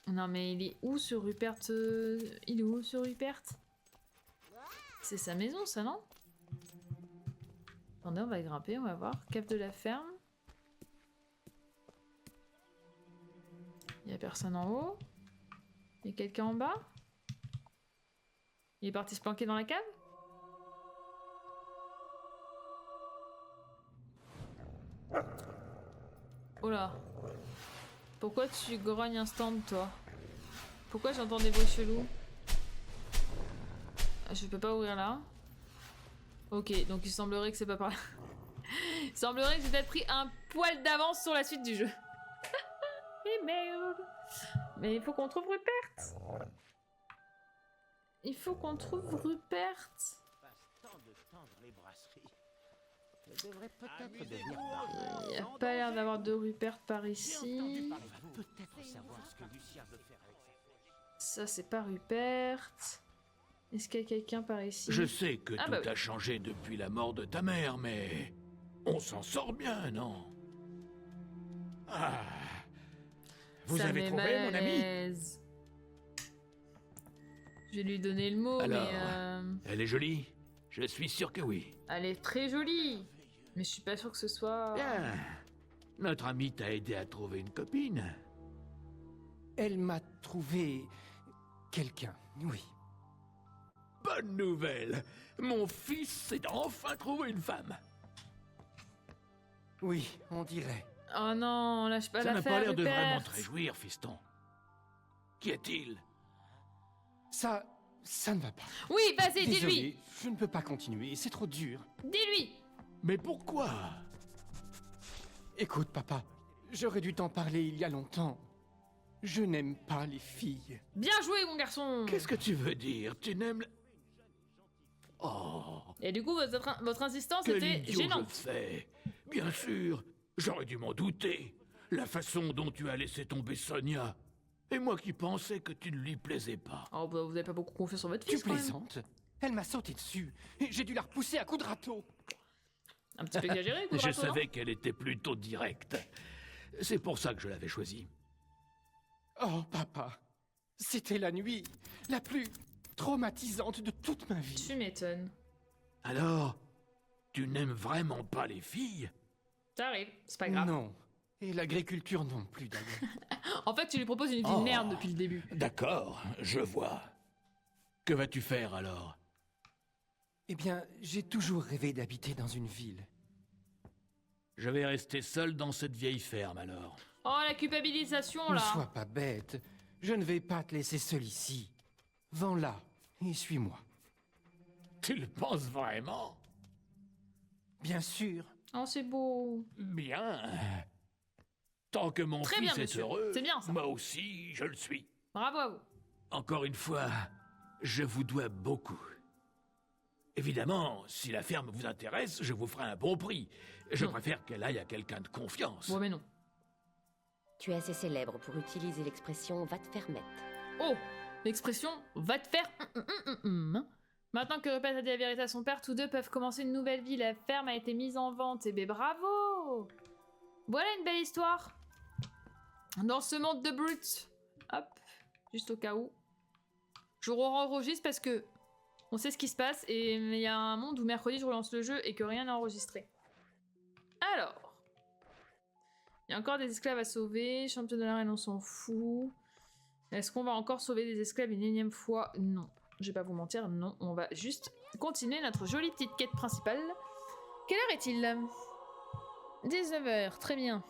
Non mais il est où ce Rupert? Il est où ce Rupert? C'est sa maison ça, non? Attendez, on va grimper, on va voir. Cave de la ferme. Il y a personne en haut. Il y a quelqu'un en bas. Il est parti se planquer dans la cave? Oh là. Pourquoi tu grognes un stand, toi? Pourquoi j'entends des bruits chelous? Je peux pas ouvrir là. Ok, donc il semblerait que c'est pas par là. Il semblerait que j'ai peut-être pris un poil d'avance sur la suite du jeu. Et merde. Mais il faut qu'on trouve Rupert. Il faut qu'on trouve Rupert. Il n'y a pas l'air d'avoir de Rupert par ici. Ça, c'est pas Rupert. Est-ce qu'il y a quelqu'un par ici? Je sais que tout bah oui. a changé depuis la mort de ta mère, mais on s'en sort bien, non? Ah. Vous Ça avez met trouvé, mal mon à ami? l'aise. Je vais lui donner le mot, Alors, mais... elle est jolie? Je suis sûr que oui. Elle est très jolie. Mais je suis pas sûr que ce soit... Bien. Notre ami t'a aidé à trouver une copine. Elle m'a trouvé quelqu'un, oui. Bonne nouvelle. Mon fils s'est enfin trouvé une femme. Oui, on dirait. Oh non, lâche pas Ça n'a pas l'affaire, l'air de vraiment Rupert. te réjouir, fiston. Qu'y a-t-il? Ça ne va pas. Oui, vas-y, dis-lui. Désolé, je ne peux pas continuer, c'est trop dur. Dis-lui. Mais pourquoi? Écoute, papa, j'aurais dû t'en parler il y a longtemps. Je n'aime pas les filles. Bien joué, mon garçon. Qu'est-ce que tu veux dire? Tu n'aimes... Oh, Et du coup, votre insistance quel était idiot je gênante. fais. Bien sûr, j'aurais dû m'en douter. La façon dont tu as laissé tomber Sonia. Et moi qui pensais que tu ne lui plaisais pas. Oh, bah, vous avez pas beaucoup confiance en votre Tu fils, quand même. plaisantes? Elle m'a sauté dessus et j'ai dû la repousser à coups de râteau. Un petit peu exagéré, coup de Je râteau, non savais qu'elle était plutôt directe. C'est pour ça que je l'avais choisie. Oh, papa, c'était la nuit la plus traumatisante de toute ma vie. Tu m'étonnes. Alors, tu n'aimes vraiment pas les filles? Ça arrive, c'est pas grave. Non, et l'agriculture non plus d'ailleurs. En fait, tu lui proposes une vie de Oh. merde depuis le début. D'accord, je vois. Que vas-tu faire alors? Eh bien, j'ai toujours rêvé d'habiter dans une ville. Je vais rester seul dans cette vieille ferme alors. Oh, la culpabilisation, Ne là. sois pas bête, je ne vais pas te laisser seul ici. Vends-la et suis-moi. Tu le penses vraiment? Bien sûr. Oh, c'est beau. Bien. Tant que mon Très fils bien, est monsieur. heureux, C'est bien, ça. moi aussi, je le suis. Bravo à vous. Encore une fois, je vous dois beaucoup. Évidemment, si la ferme vous intéresse, je vous ferai un bon prix. Je Non. préfère qu'elle aille à quelqu'un de confiance. Ouais, mais non. Tu es assez célèbre pour utiliser l'expression « va te faire mettre Oh, l'expression va te faire. Maintenant que Rupert a dit la vérité à son père, tous deux peuvent commencer une nouvelle vie. La ferme a été mise en vente. Et ben bravo. Voilà une belle histoire. Dans ce monde de brutes. Hop, juste au cas où. Je enregistre parce que on sait ce qui se passe et il y a un monde où mercredi je relance le jeu et que rien n'est enregistré. Alors. Il y a encore des esclaves à sauver. Champion de l'arène, on s'en fout. Est-ce qu'on va encore sauver des esclaves une énième fois? Non. Je vais pas vous mentir, non. On va juste continuer notre jolie petite quête principale. Quelle heure est-il? 19h, très bien.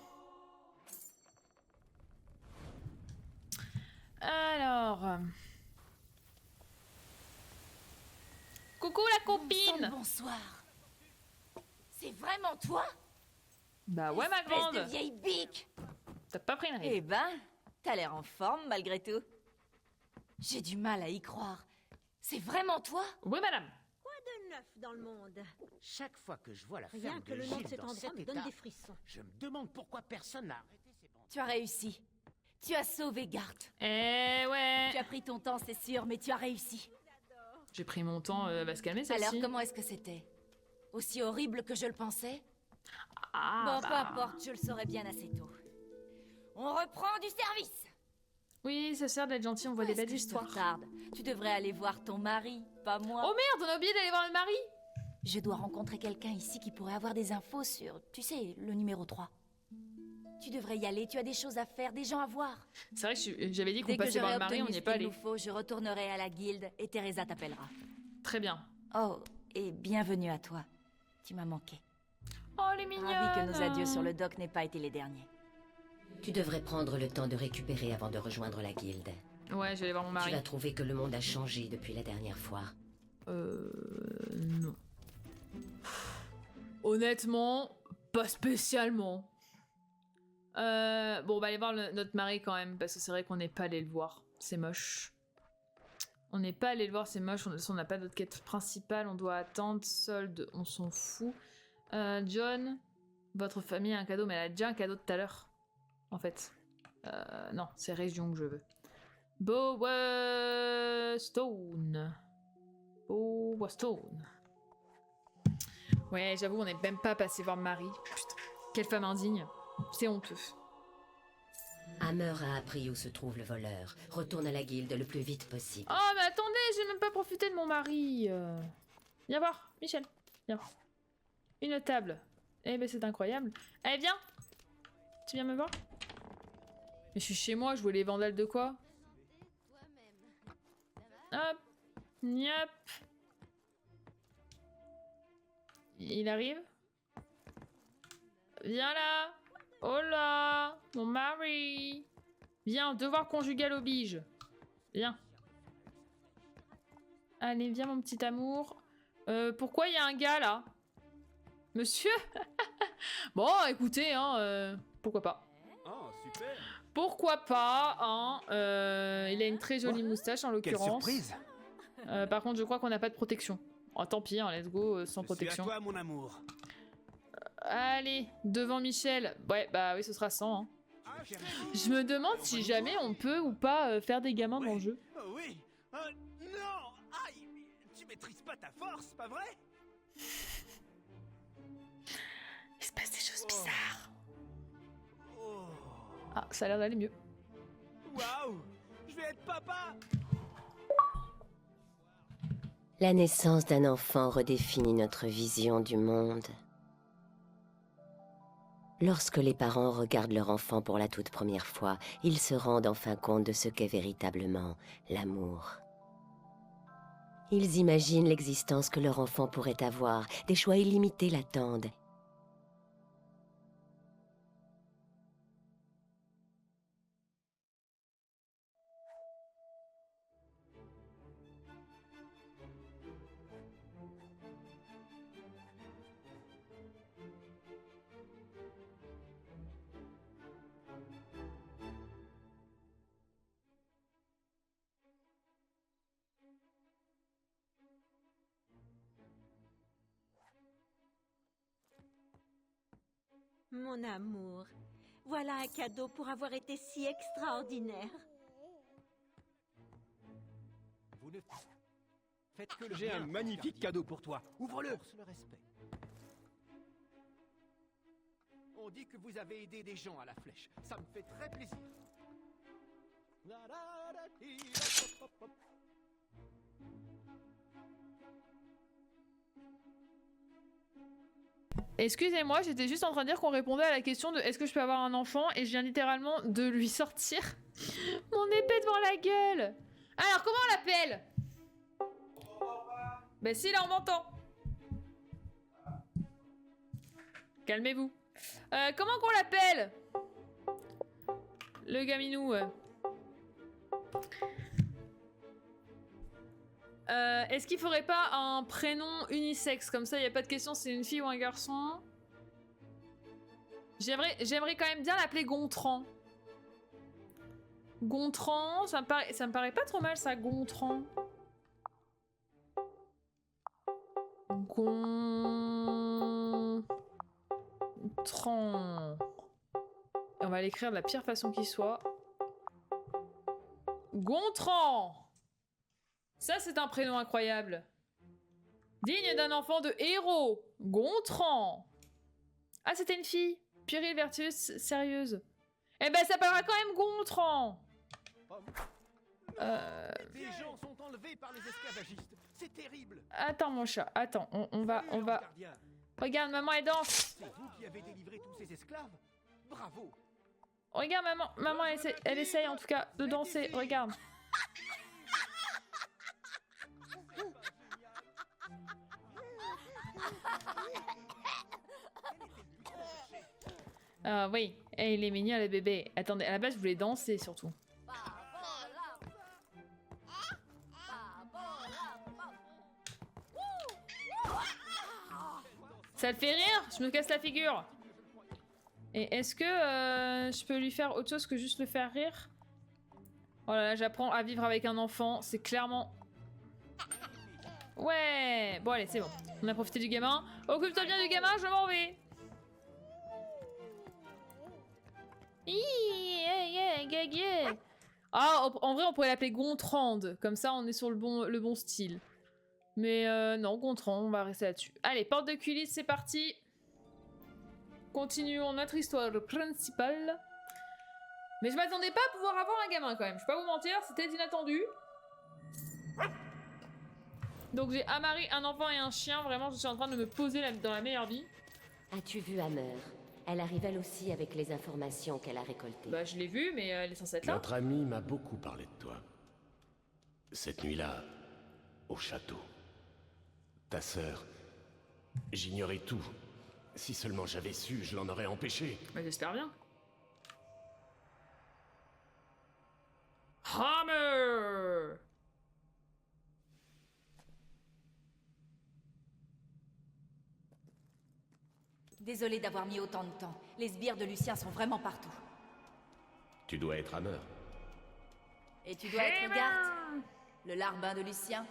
Alors... Coucou la copine! Bonsoir. C'est vraiment toi? Bah ouais ma Espèce grande! de vieille bique. T'as pas pris une ride. Eh ben, t'as l'air en forme malgré tout. J'ai du mal à y croire. C'est vraiment toi? Oui madame! De neuf dans le monde. Chaque fois que je vois la Rien ferme que de le nom de Gilles cet dans endroit cet me donne état, des frissons. je me demande pourquoi personne n'a arrêté ces bandits. Tu as réussi. Tu as sauvé Garth. Eh ouais! Tu as pris ton temps, c'est sûr, mais tu as réussi. J'ai pris mon temps, elle va se calmer celle-ci. Alors, comment est-ce que c'était? Aussi horrible que je le pensais? Ah, Bon, peu importe, je le saurai bien assez tôt. On reprend du service! Oui, ça sert d'être gentil, on voit des belles histoires. Tarde. Tu devrais aller voir ton mari, pas moi. Oh merde, on a oublié d'aller voir le mari! Je dois rencontrer quelqu'un ici qui pourrait avoir des infos sur, tu sais, le numéro 3. Tu devrais y aller, tu as des choses à faire, des gens à voir. C'est vrai que j'avais dit qu'on Dès que passait voir j'aurai le mari, on obtenu n'y ce est pas qu'il allé. nous faut, je retournerai à la guilde et Teresa t'appellera. Très bien. Oh, et bienvenue à toi. Tu m'as manqué. Oh, les mignonnes! Ravi que nos adieux sur le dock n'aient pas été les derniers. » Tu devrais prendre le temps de récupérer avant de rejoindre la guilde. Ouais, je vais aller voir mon Tu mari. vas trouver que le monde a changé depuis la dernière fois. Non. Honnêtement, pas spécialement. Bon, on va aller voir notre mari quand même, parce que c'est vrai qu'on n'est pas allé le voir. C'est moche. On n'est pas allé le voir, c'est moche. On n'a pas d'autre quête principale, on doit attendre. Solde, on s'en fout. John, votre famille a un cadeau, mais elle a déjà un cadeau tout à l'heure. En fait. Non, c'est Région que je veux. Bowstone. Bowstone. Ouais, j'avoue, on n'est même pas passé voir Marie. Putain, quelle femme indigne. C'est honteux. Hammer a appris où se trouve le voleur. Retourne à la guilde le plus vite possible. Oh, mais attendez, j'ai même pas profité de mon mari. Viens voir, Michel. Viens voir. Une table. Eh ben c'est incroyable. Allez, viens. Tu viens me voir? Mais je suis chez moi, je vois les vandales de quoi? Hop. Niop. Il arrive. Viens là. Oh là. Mon mari. Viens, devoir conjugal oblige. Viens. Allez, viens mon petit amour. Pourquoi il y a un gars là? Monsieur? Bon, écoutez, hein, pourquoi pas. Oh, super. Pourquoi pas, hein. Il a une très jolie moustache en Quelle l'occurrence. surprise! Par contre, je crois qu'on n'a pas de protection. Oh, tant pis, hein, let's go, sans protection. C'est à toi, mon amour. Allez, devant Michel. Ouais, bah oui, ce sera 100. Hein. Je me demande si jamais on peut ou pas faire des gamins dans le jeu. Oui. Non. Aïe. Tu maîtrises pas ta force, pas vrai? Il se passe des choses bizarres. Oh. Ah, ça a l'air d'aller mieux. Waouh. Je vais être papa. La naissance d'un enfant redéfinit notre vision du monde. Lorsque les parents regardent leur enfant pour la toute première fois, ils se rendent enfin compte de ce qu'est véritablement l'amour. Ils imaginent l'existence que leur enfant pourrait avoir, des choix illimités l'attendent. Mon amour, voilà un cadeau pour avoir été si extraordinaire. Vous ne faites que le J'ai un magnifique cadeau pour toi. Ouvre-le. Le respect. On dit que vous avez aidé des gens à la flèche. Ça me fait très plaisir. Excusez-moi, j'étais juste en train de dire qu'on répondait à la question de est-ce que je peux avoir un enfant et je viens littéralement de lui sortir mon épée devant la gueule. Alors, comment on l'appelle? Ben si, là on m'entend. Calmez-vous. Comment qu'on l'appelle? Le gaminou. Est-ce qu'il faudrait pas un prénom unisexe? Comme ça, il n'y a pas de question si c'est une fille ou un garçon. J'aimerais quand même bien l'appeler Gontran. Gontran, ça me paraît pas trop mal ça, Gontran. Gontran. Et on va l'écrire de la pire façon qui soit. Gontran. Ça, c'est un prénom incroyable. Digne d'un enfant de héros. Gontran. Ah, c'était une fille. Puérile, vertueuse, sérieuse. Eh ben, ça s'appellera quand même Gontran. Des gens sont enlevés par les esclavagistes. C'est terrible. Attends, mon chat. Attends, on va... Regarde, maman, elle danse. C'est vous qui avez délivré tous ces esclaves. Bravo. Regarde, maman, elle essaye en tout cas de danser. Regarde. Oui, et il est mignon le bébé. Attendez, à la base je voulais danser surtout. Ça le fait rire? Je me casse la figure. Et est-ce que je peux lui faire autre chose que juste le faire rire? Oh là là, j'apprends à vivre avec un enfant, c'est clairement... Ouais. Bon allez, c'est bon. On a profité du gamin. Occupe-toi bien du gamin, je m'en vais. Ah, en vrai, on pourrait l'appeler Gontrande. Comme ça, on est sur le bon style. Mais non, Gontran, on va rester là-dessus. Allez, porte de culisse, c'est parti. Continuons notre histoire principale. Mais je m'attendais pas à pouvoir avoir un gamin quand même. Je vais pas vous mentir, c'était inattendu. Donc j'ai un mari, un enfant et un chien. Vraiment, je suis en train de me poser dans la meilleure vie. As-tu vu Hammer? Elle arrive elle aussi avec les informations qu'elle a récoltées. Bah je l'ai vue, mais elle est censée être là. Notre ami m'a beaucoup parlé de toi. Cette nuit-là, au château. Ta sœur, j'ignorais tout. Si seulement j'avais su, je l'en aurais empêché. Bah j'espère bien. Hammer! Désolée d'avoir mis autant de temps. Les sbires de Lucien sont vraiment partout. Tu dois être Hammer. Et tu dois être Gart, le larbin de Lucien.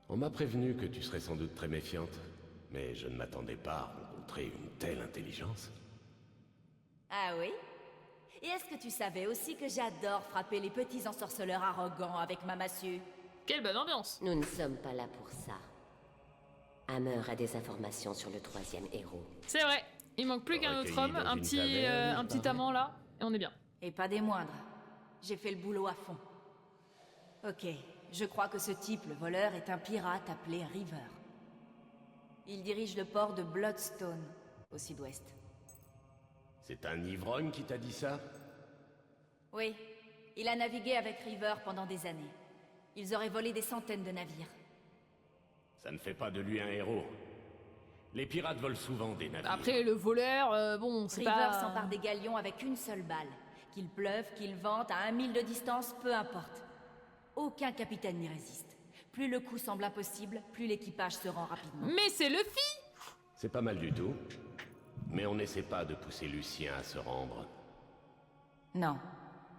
On m'a prévenu que tu serais sans doute très méfiante, mais je ne m'attendais pas à rencontrer une telle intelligence. Ah oui? Et est-ce que tu savais aussi que j'adore frapper les petits ensorceleurs arrogants avec ma massue? Quelle bonne ambiance! Nous ne sommes pas là pour ça. Hammer a des informations sur le 3e héros. C'est vrai, il manque plus qu'un autre homme, un petit amant là, et on est bien. Et pas des moindres. J'ai fait le boulot à fond. Ok, je crois que ce type, le voleur, est un pirate appelé River. Il dirige le port de Bloodstone, au sud-ouest. C'est un ivrogne qui t'a dit ça? Oui, il a navigué avec River pendant des années. Ils auraient volé des centaines de navires. Ça ne fait pas de lui un héros. Les pirates volent souvent des navires. Après, le voleur, bon, c'est River pas... s'empare des galions avec une seule balle. Qu'il pleuve, qu'il vente, à 1 mille de distance, peu importe. Aucun capitaine n'y résiste. Plus le coup semble impossible, plus l'équipage se rend rapidement. Mais c'est Luffy! C'est pas mal du tout. Mais on n'essaie pas de pousser Lucien à se rendre. Non,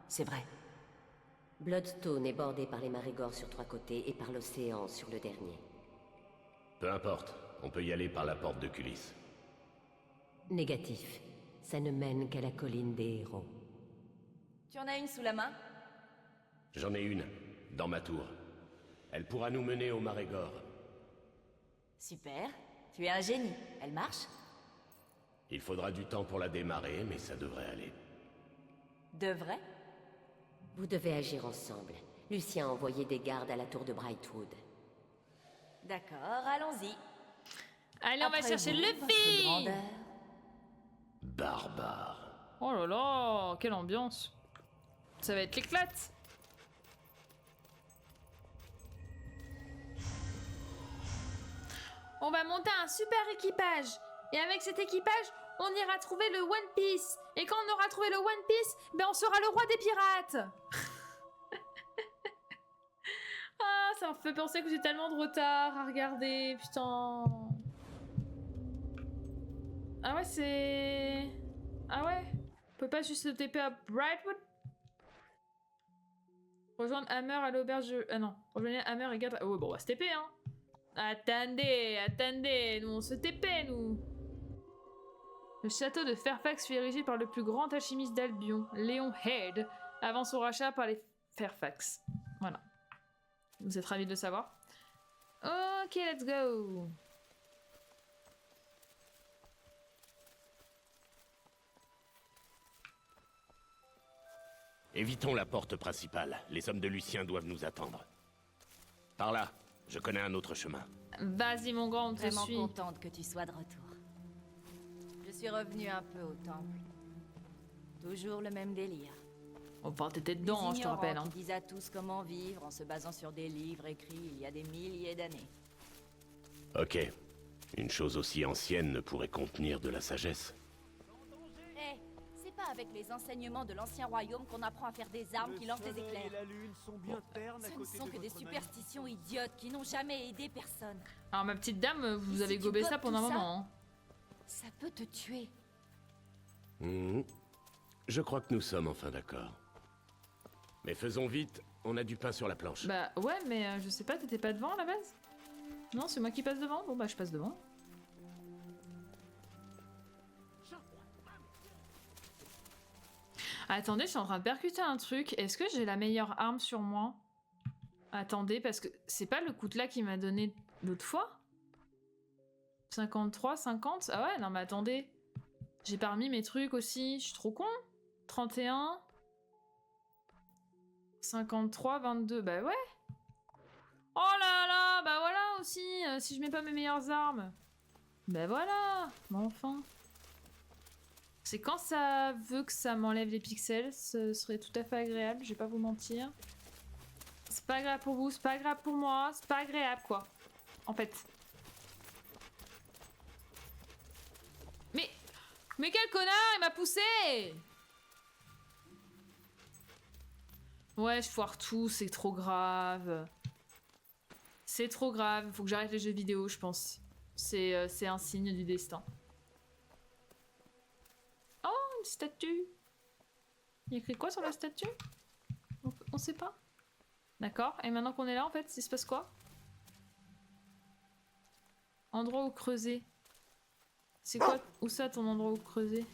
c'est vrai. Bloodstone est bordé par les Marégor sur 3 côtés et par l'océan sur le dernier. Peu importe, on peut y aller par la porte de Cullis. Négatif. Ça ne mène qu'à la colline des héros. Tu en as une sous la main? J'en ai une, dans ma tour. Elle pourra nous mener au Marégor. Super. Tu es un génie. Elle marche? Il faudra du temps pour la démarrer, mais ça devrait aller. Devrait? Vous devez agir ensemble. Lucien a envoyé des gardes à la tour de Brightwood. D'accord, allons-y. Allez, on va Après chercher vous, votre Luffy! grandeur. Barbare. Oh là là, quelle ambiance. Ça va être l'éclate. On va monter un super équipage. Et avec cet équipage, on ira trouver le One Piece. Et quand on aura trouvé le One Piece, ben on sera le roi des pirates. Ah, ça me fait penser que j'ai tellement de retard à regarder, putain. Ah ouais, c'est... Ah ouais? On peut pas juste se TP à Brightwood? Rejoindre Hammer à l'auberge... Ah non, rejoignez Hammer et garde... Oh bon, on va se TP, hein. Attendez, nous on se TP, nous. Le château de Fairfax fut érigé par le plus grand alchimiste d'Albion, Léon Head, avant son rachat par les Fairfax. Voilà. Vous êtes ravis de le savoir? Ok, let's go. Évitons la porte principale. Les hommes de Lucien doivent nous attendre. Par là, je connais un autre chemin. Vas-y, mon grand, on te Vraiment suit. contente que tu sois de retour. Je suis revenue un peu au temple. Toujours le même délire. Enfin, t'étais dedans, hein, je te rappelle. Hein. Qui disent à tous comment vivre en se basant sur des livres écrits il y a des milliers d'années. Ok. Une chose aussi ancienne ne pourrait contenir de la sagesse. Eh, c'est pas avec les enseignements de l'ancien royaume qu'on apprend à faire des armes qui lancent des éclairs. Ce ne sont que des superstitions idiotes qui n'ont jamais aidé personne. Alors, ma petite dame, vous Et avez si tu gobé ça gobes pendant un tout ça, moment. Hein. Ça peut te tuer. Je crois que nous sommes enfin d'accord. Mais faisons vite, on a du pain sur la planche. Bah ouais, mais je sais pas, t'étais pas devant à la base? Non, c'est moi qui passe devant? Bon bah je passe devant. Attendez, je suis en train de percuter un truc. Est-ce que j'ai la meilleure arme sur moi? Attendez, parce que c'est pas le coutelas qui m'a donné l'autre fois? 53, 50? Ah ouais, non mais attendez. J'ai pas remis mes trucs aussi, je suis trop con. 31... 53, 22, bah ouais. Oh là là, bah voilà aussi, si je mets pas mes meilleures armes. Ben voilà. Mais enfin. C'est quand ça veut que ça m'enlève les pixels, ce serait tout à fait agréable, je vais pas vous mentir. C'est pas agréable pour vous, c'est pas agréable pour moi, c'est pas agréable quoi. En fait. Mais quel connard, il m'a poussé! Ouais, je foire tout, c'est trop grave. C'est trop grave, faut que j'arrête les jeux vidéo, je pense. C'est un signe du destin. Oh, une statue. Il y a écrit quoi sur la statue? On sait pas. D'accord, et maintenant qu'on est là, en fait, il se passe quoi? Endroit où creuser. C'est quoi? Où ça, ton endroit où creuser?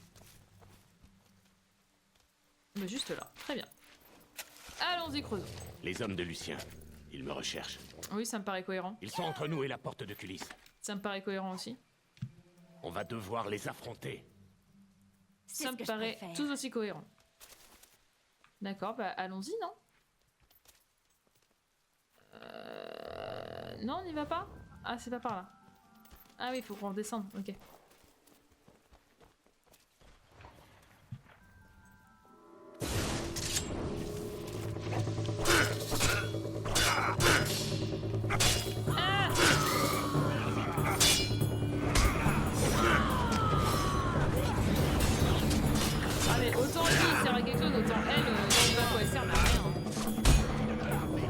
Bah juste là, très bien. Allons-y, creusons. Les hommes de Lucien, ils me recherchent. Oui, ça me paraît cohérent. Ils sont entre nous et la porte de Cullis. Ça me paraît cohérent aussi. On va devoir les affronter. Ça me paraît tout aussi cohérent. D'accord, bah allons-y, non? Non, on n'y va pas? Ah, c'est pas par là. Ah oui, il faut qu'on redescende, ok. Ah mais autant lui il sert à quelque chose, autant elle, je sais pas à quoi elle sert, mais à rien.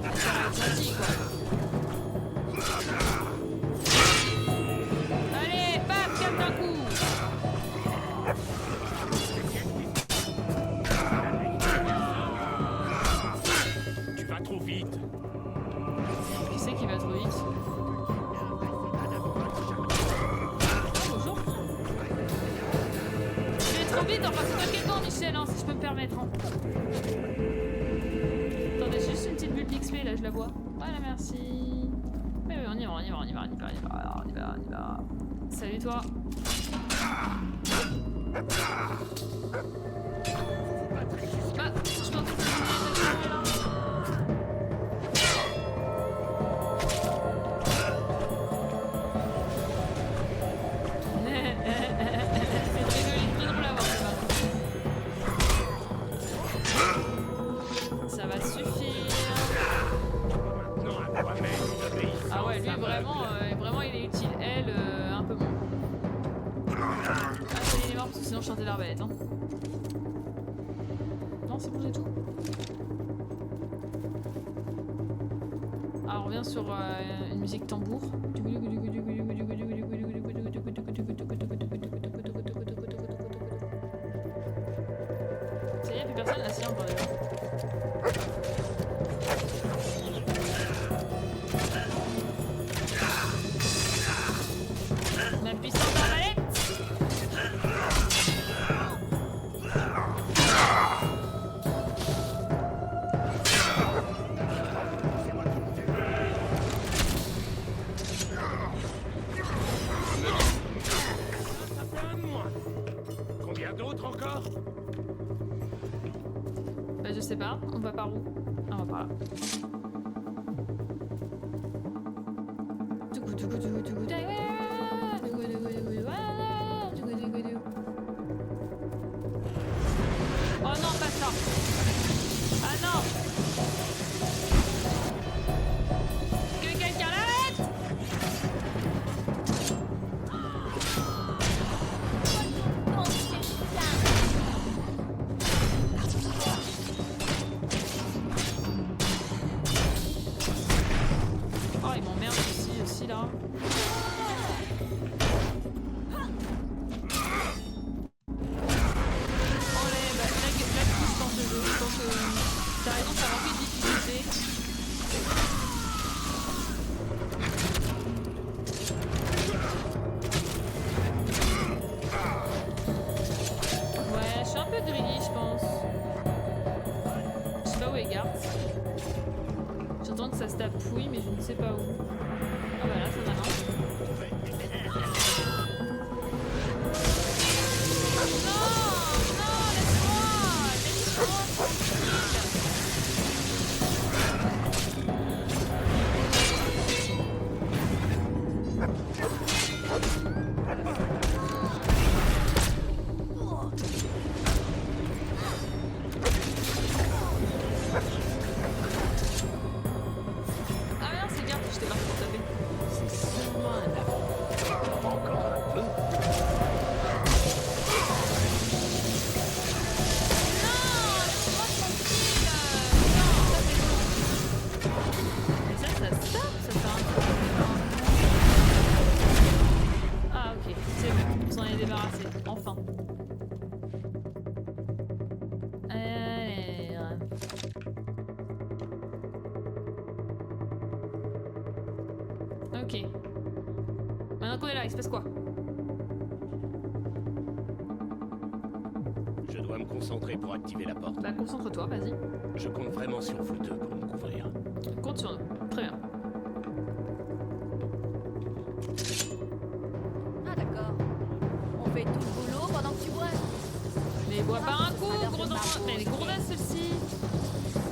Elle sert à être gentille quoi. Allez, paf, calme d'un coup. Tu vas trop vite. Qui c'est qui va trop vite? Trop vite, enfin c'est toi qui es bon Michel, hein, si je peux me permettre. Hein. Attendez, j'ai juste une petite bulle d'XP là, je la vois. Voilà, merci. Oui, on y va, on y va, on y va, on y va, on y va, on y va, on y va. Salut toi. Ah, je pense que c'est là. Ça va suffire. Ah ouais, lui vraiment il est utile. Elle, un peu moins. Ah, il est mort parce que sinon je chantais l'arbalète. Hein. Non, c'est bon, j'ai tout. Ah, on revient sur une musique tambour. Ça y est, plus personne? Ah si, encore des gens. Ma puissante arbalète. Combien d'autres encore? Bah je sais pas, on va par où? Ah, on va par là. Oh non, pas ça! Ah non! Que quelqu'un l'arrête! passer. Enfin. Alors. Ok. Maintenant qu'on est là, il se passe quoi? Je dois me concentrer pour activer la porte. Bah concentre-toi, vas-y. Je compte vraiment sur vous deux pour me couvrir. Compte sur nous. Très bien. Ah d'accord. On fait tout le boulot pendant que tu bois. Mais bois pas un Ce coup, sera l'heure gros de dans... ma Mais elle est pause. gourdasse celle-ci.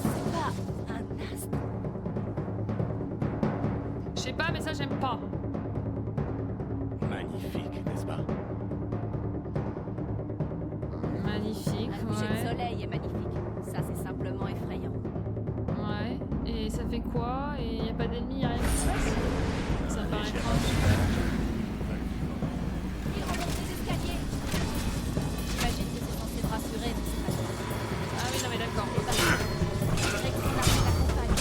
C'est pas un astre. Je sais pas, mais ça j'aime pas. Magnifique, n'est-ce pas? Magnifique, Un coucher de ouais. soleil est magnifique. Ça c'est simplement effrayant. Ouais. Et ça fait quoi? Et y a pas d'ennemis, y a rien qui se passe? Ça me paraît étrange. Il remonte les escaliers. J'imagine que c'est censé te rassurer, mais c'est pas ça. Ah oui, non mais d'accord. Je dirais que son arme l'accompagne.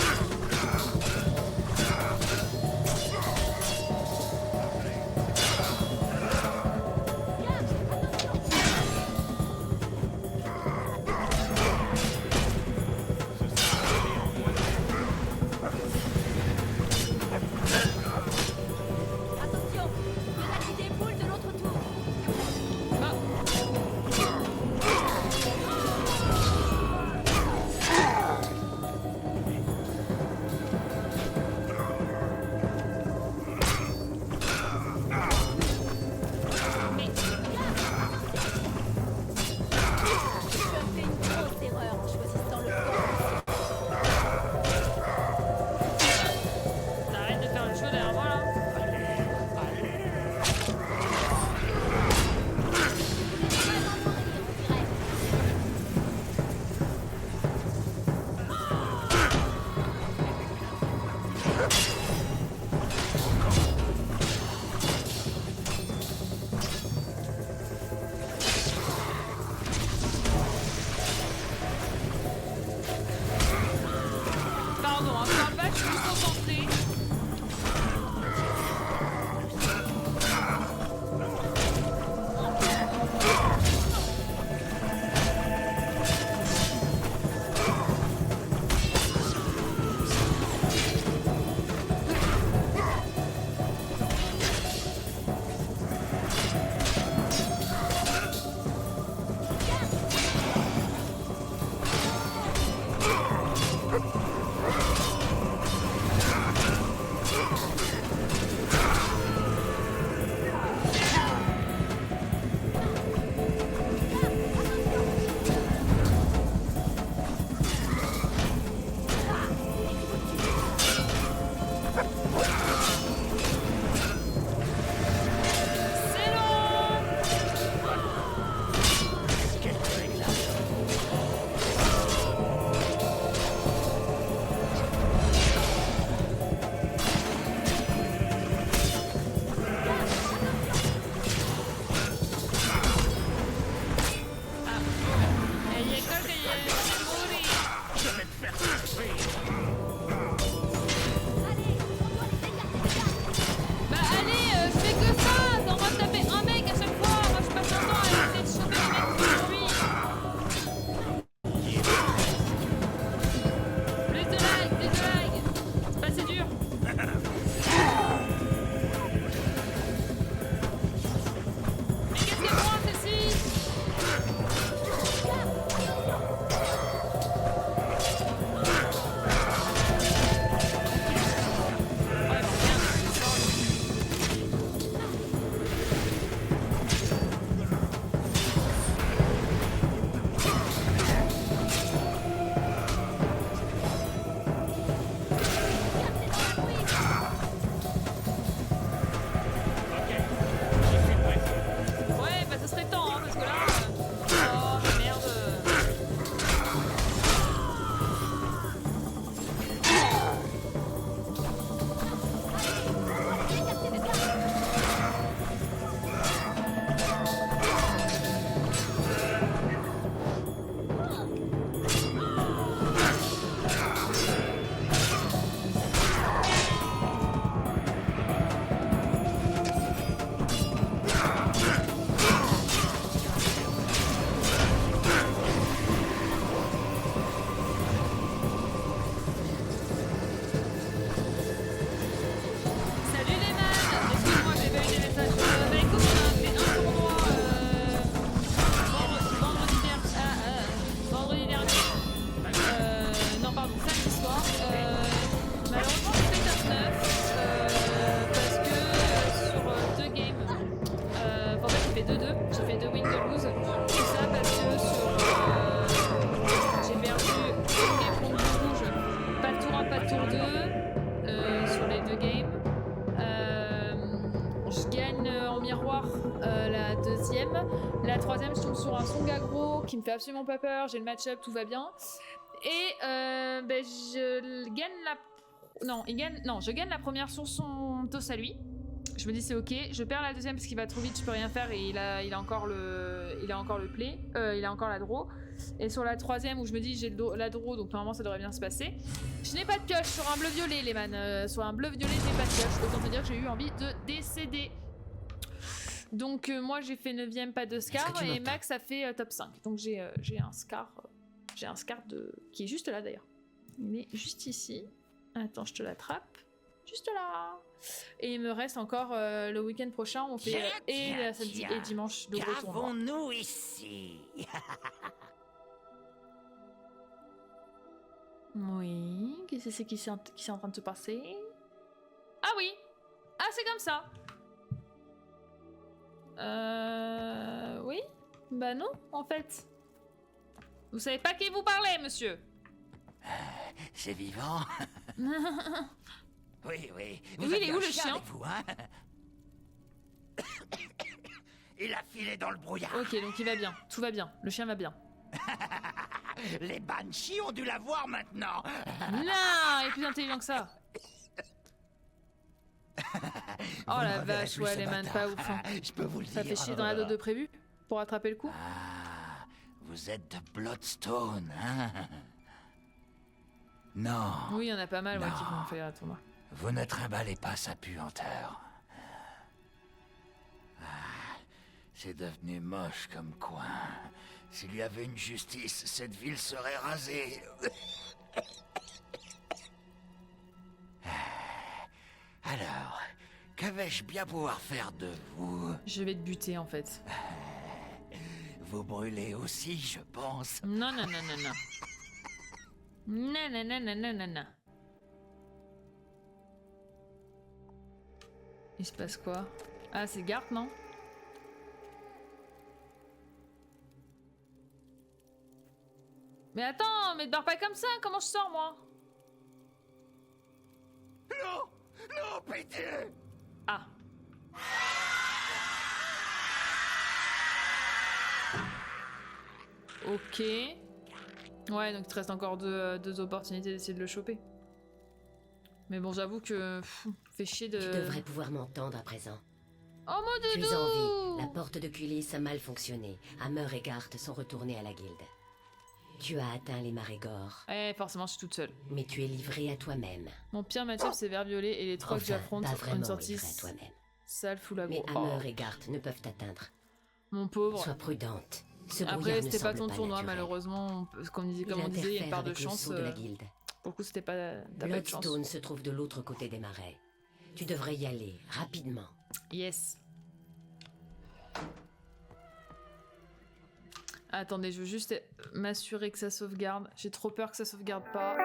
Attention, La troisième, je tombe sur un Song aggro qui me fait absolument pas peur. J'ai le match-up, tout va bien. Et ben, je gagne la... Non, je gagne la première sur son toss à lui. Je me dis c'est ok. Je perds la deuxième parce qu'il va trop vite, je peux rien faire et il a encore le play. Il a encore la draw. Et sur la troisième où je me dis j'ai la draw, donc normalement ça devrait bien se passer. Je n'ai pas de pioche sur un bleu violet, les man. Sur un bleu violet, j'ai pas de pioche. Autant te dire que j'ai eu envie de décéder. Donc moi j'ai fait 9ème, pas de Scar, et Max a fait top 5. Donc j'ai un Scar. J'ai un Scar qui est juste là d'ailleurs. Il est juste ici. Attends, je te l'attrape. Juste là. Et il me reste encore le week-end prochain. On fait samedi et dimanche de retour. Qu'avons-nous ici? Oui, qu'est-ce que c'est qui est en train de se passer? Ah oui! Ah, c'est comme ça! Oui? Bah non, en fait. Vous savez pas qui vous parlez, monsieur? C'est vivant. Oui. Oui, il est où le chien? Avec vous, hein? Il a filé dans le brouillard. Ok, donc il va bien. Tout va bien. Le chien va bien. Les Banshees ont dû la voir maintenant. Non, il est plus intelligent que ça. Oh la vache, ouais, les man, pas ouf. Hein. Je peux vous le dire. Ça fait chier dans la dose de prévu pour attraper le coup. Ah, vous êtes de Bloodstone, hein? Non. Oui, il y en a pas mal, moi, qui vont faire un tournoi. Vous ne trimballez pas sa puanteur. C'est devenu moche comme coin. S'il y avait une justice, cette ville serait rasée. Alors, que vais-je bien pouvoir faire de vous? Je vais te buter, en fait. Vous brûlez aussi, je pense. Non. Non. Il se passe quoi? Ah, c'est Garth, non? Mais attends, mais barre pas comme ça, comment je sors, moi? Non, pitié! Ah. Ok. Ouais, donc il te reste encore deux opportunités d'essayer de le choper. Mais bon, j'avoue que... fait chier de... Tu devrais pouvoir m'entendre à présent. Oh mon doudou! Tu es en vie. La porte de Cullis a mal fonctionné. Hammer et Garth sont retournés à la guilde. Tu as atteint les Marégor. Ouais, forcément, je suis toute seule. Mais tu es livré à toi-même. Mon pire match-up, c'est vert violet et les trois que j'affronte pas une sortie livré à toi-même. sale fout la Mais Hammer et Garth ne peuvent t'atteindre. Mon pauvre. Sois prudente. Après, c'était pas ton tournoi, malheureusement. Comme on disait, il y a une part de chance. De la guilde. Pour le coup, c'était pas... Bloodstone se trouve de l'autre côté des marais. Tu devrais y aller, rapidement. Yes. Attendez, je veux juste m'assurer que ça sauvegarde. J'ai trop peur que ça sauvegarde pas.